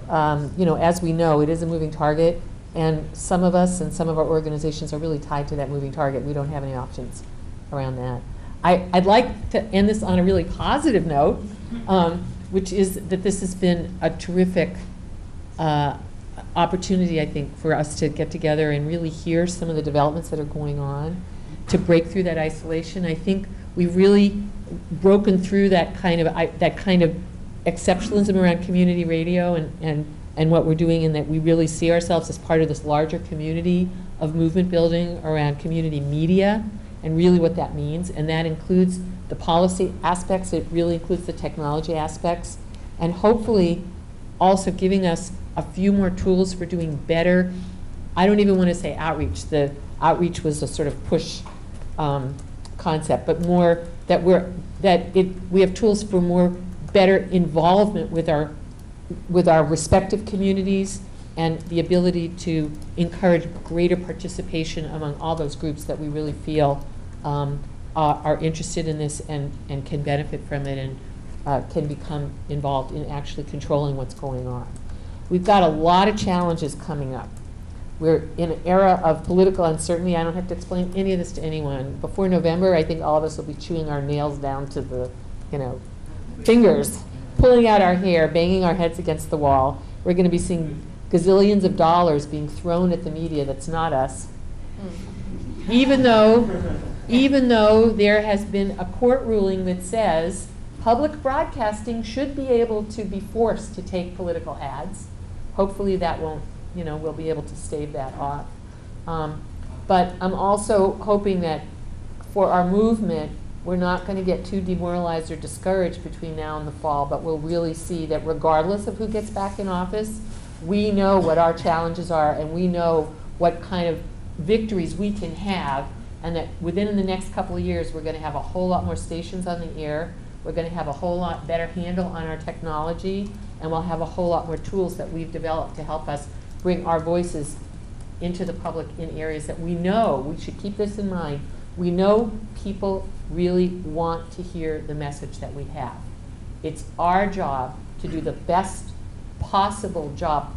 you know, as we know, it is a moving target, and some of us and some of our organizations are really tied to that moving target. We don't have any options around that. I'd like to end this on a really positive note, which is that this has been a terrific opportunity, I think, for us to get together and really hear some of the developments that are going on, to break through that isolation. I think we've really broken through that kind of exceptionalism around community radio and what we're doing, and that we really see ourselves as part of this larger community of movement building around community media and really what that means. And that includes the policy aspects, it really includes the technology aspects, and hopefully also giving us a few more tools for doing better. I don't even want to say outreach. The outreach was a sort of push concept, but more that we have tools for more better involvement with our respective communities, and the ability to encourage greater participation among all those groups that we really feel are interested in this and can benefit from it and can become involved in actually controlling what's going on. We've got a lot of challenges coming up. We're in an era of political uncertainty. I don't have to explain any of this to anyone. Before November, I think all of us will be chewing our nails down to the, fingers, pulling out our hair, banging our heads against the wall. We're going to be seeing gazillions of dollars being thrown at the media that's not us. Even though there has been a court ruling that says public broadcasting should be able to be forced to take political ads. Hopefully that won't, we'll be able to stave that off. But I'm also hoping that for our movement, we're not going to get too demoralized or discouraged between now and the fall, but we'll really see that regardless of who gets back in office, we know what our challenges are, and we know what kind of victories we can have, and that within the next couple of years, we're going to have a whole lot more stations on the air. We're going to have a whole lot better handle on our technology, and we'll have a whole lot more tools that we've developed to help us bring our voices into the public in areas that we know, we should keep this in mind, we know people really want to hear the message that we have. It's our job to do the best possible job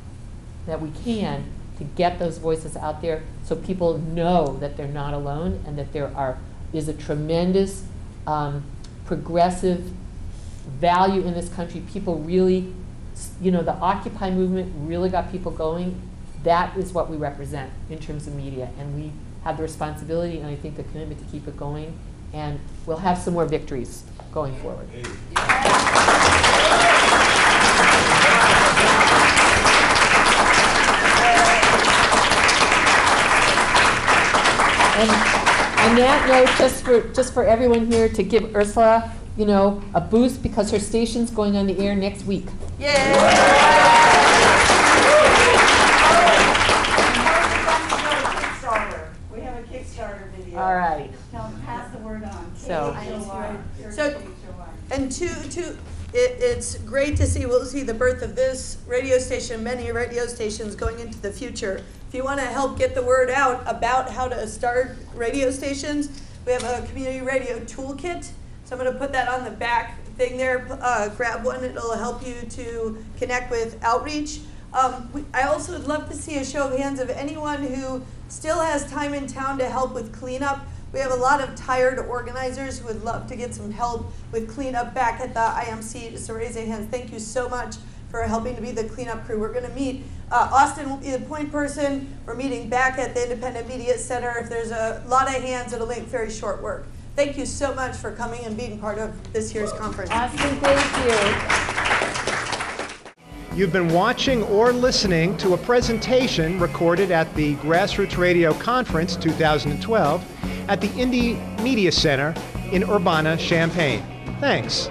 that we can to get those voices out there so people know that they're not alone and that there is a tremendous progressive value in this country. People really, the Occupy movement really got people going. That is what we represent in terms of media, and we have the responsibility and I think the commitment to keep it going, and we'll have some more victories going forward. And on that note, just for everyone here, to give Ursula, a boost, because her station's going on the air next week. Yay! So, and it's great to see, we'll see the birth of this radio station, many radio stations going into the future. If you want to help get the word out about how to start radio stations, we have a community radio toolkit. So I'm going to put that on the back thing there. Grab one, it'll help you to connect with outreach. I also would love to see a show of hands of anyone who still has time in town to help with cleanup. We have a lot of tired organizers who would love to get some help with cleanup back at the IMC. Just a raise of hands. Thank you so much for helping to be the cleanup crew. We're going to meet. Austin will be the point person. We're meeting back at the Independent Media Center. If there's a lot of hands, it'll make very short work. Thank you so much for coming and being part of this year's conference. Austin, thank you. You've been watching or listening to a presentation recorded at the Grassroots Radio Conference 2012 at the Indie Media Center in Urbana, Champaign. Thanks.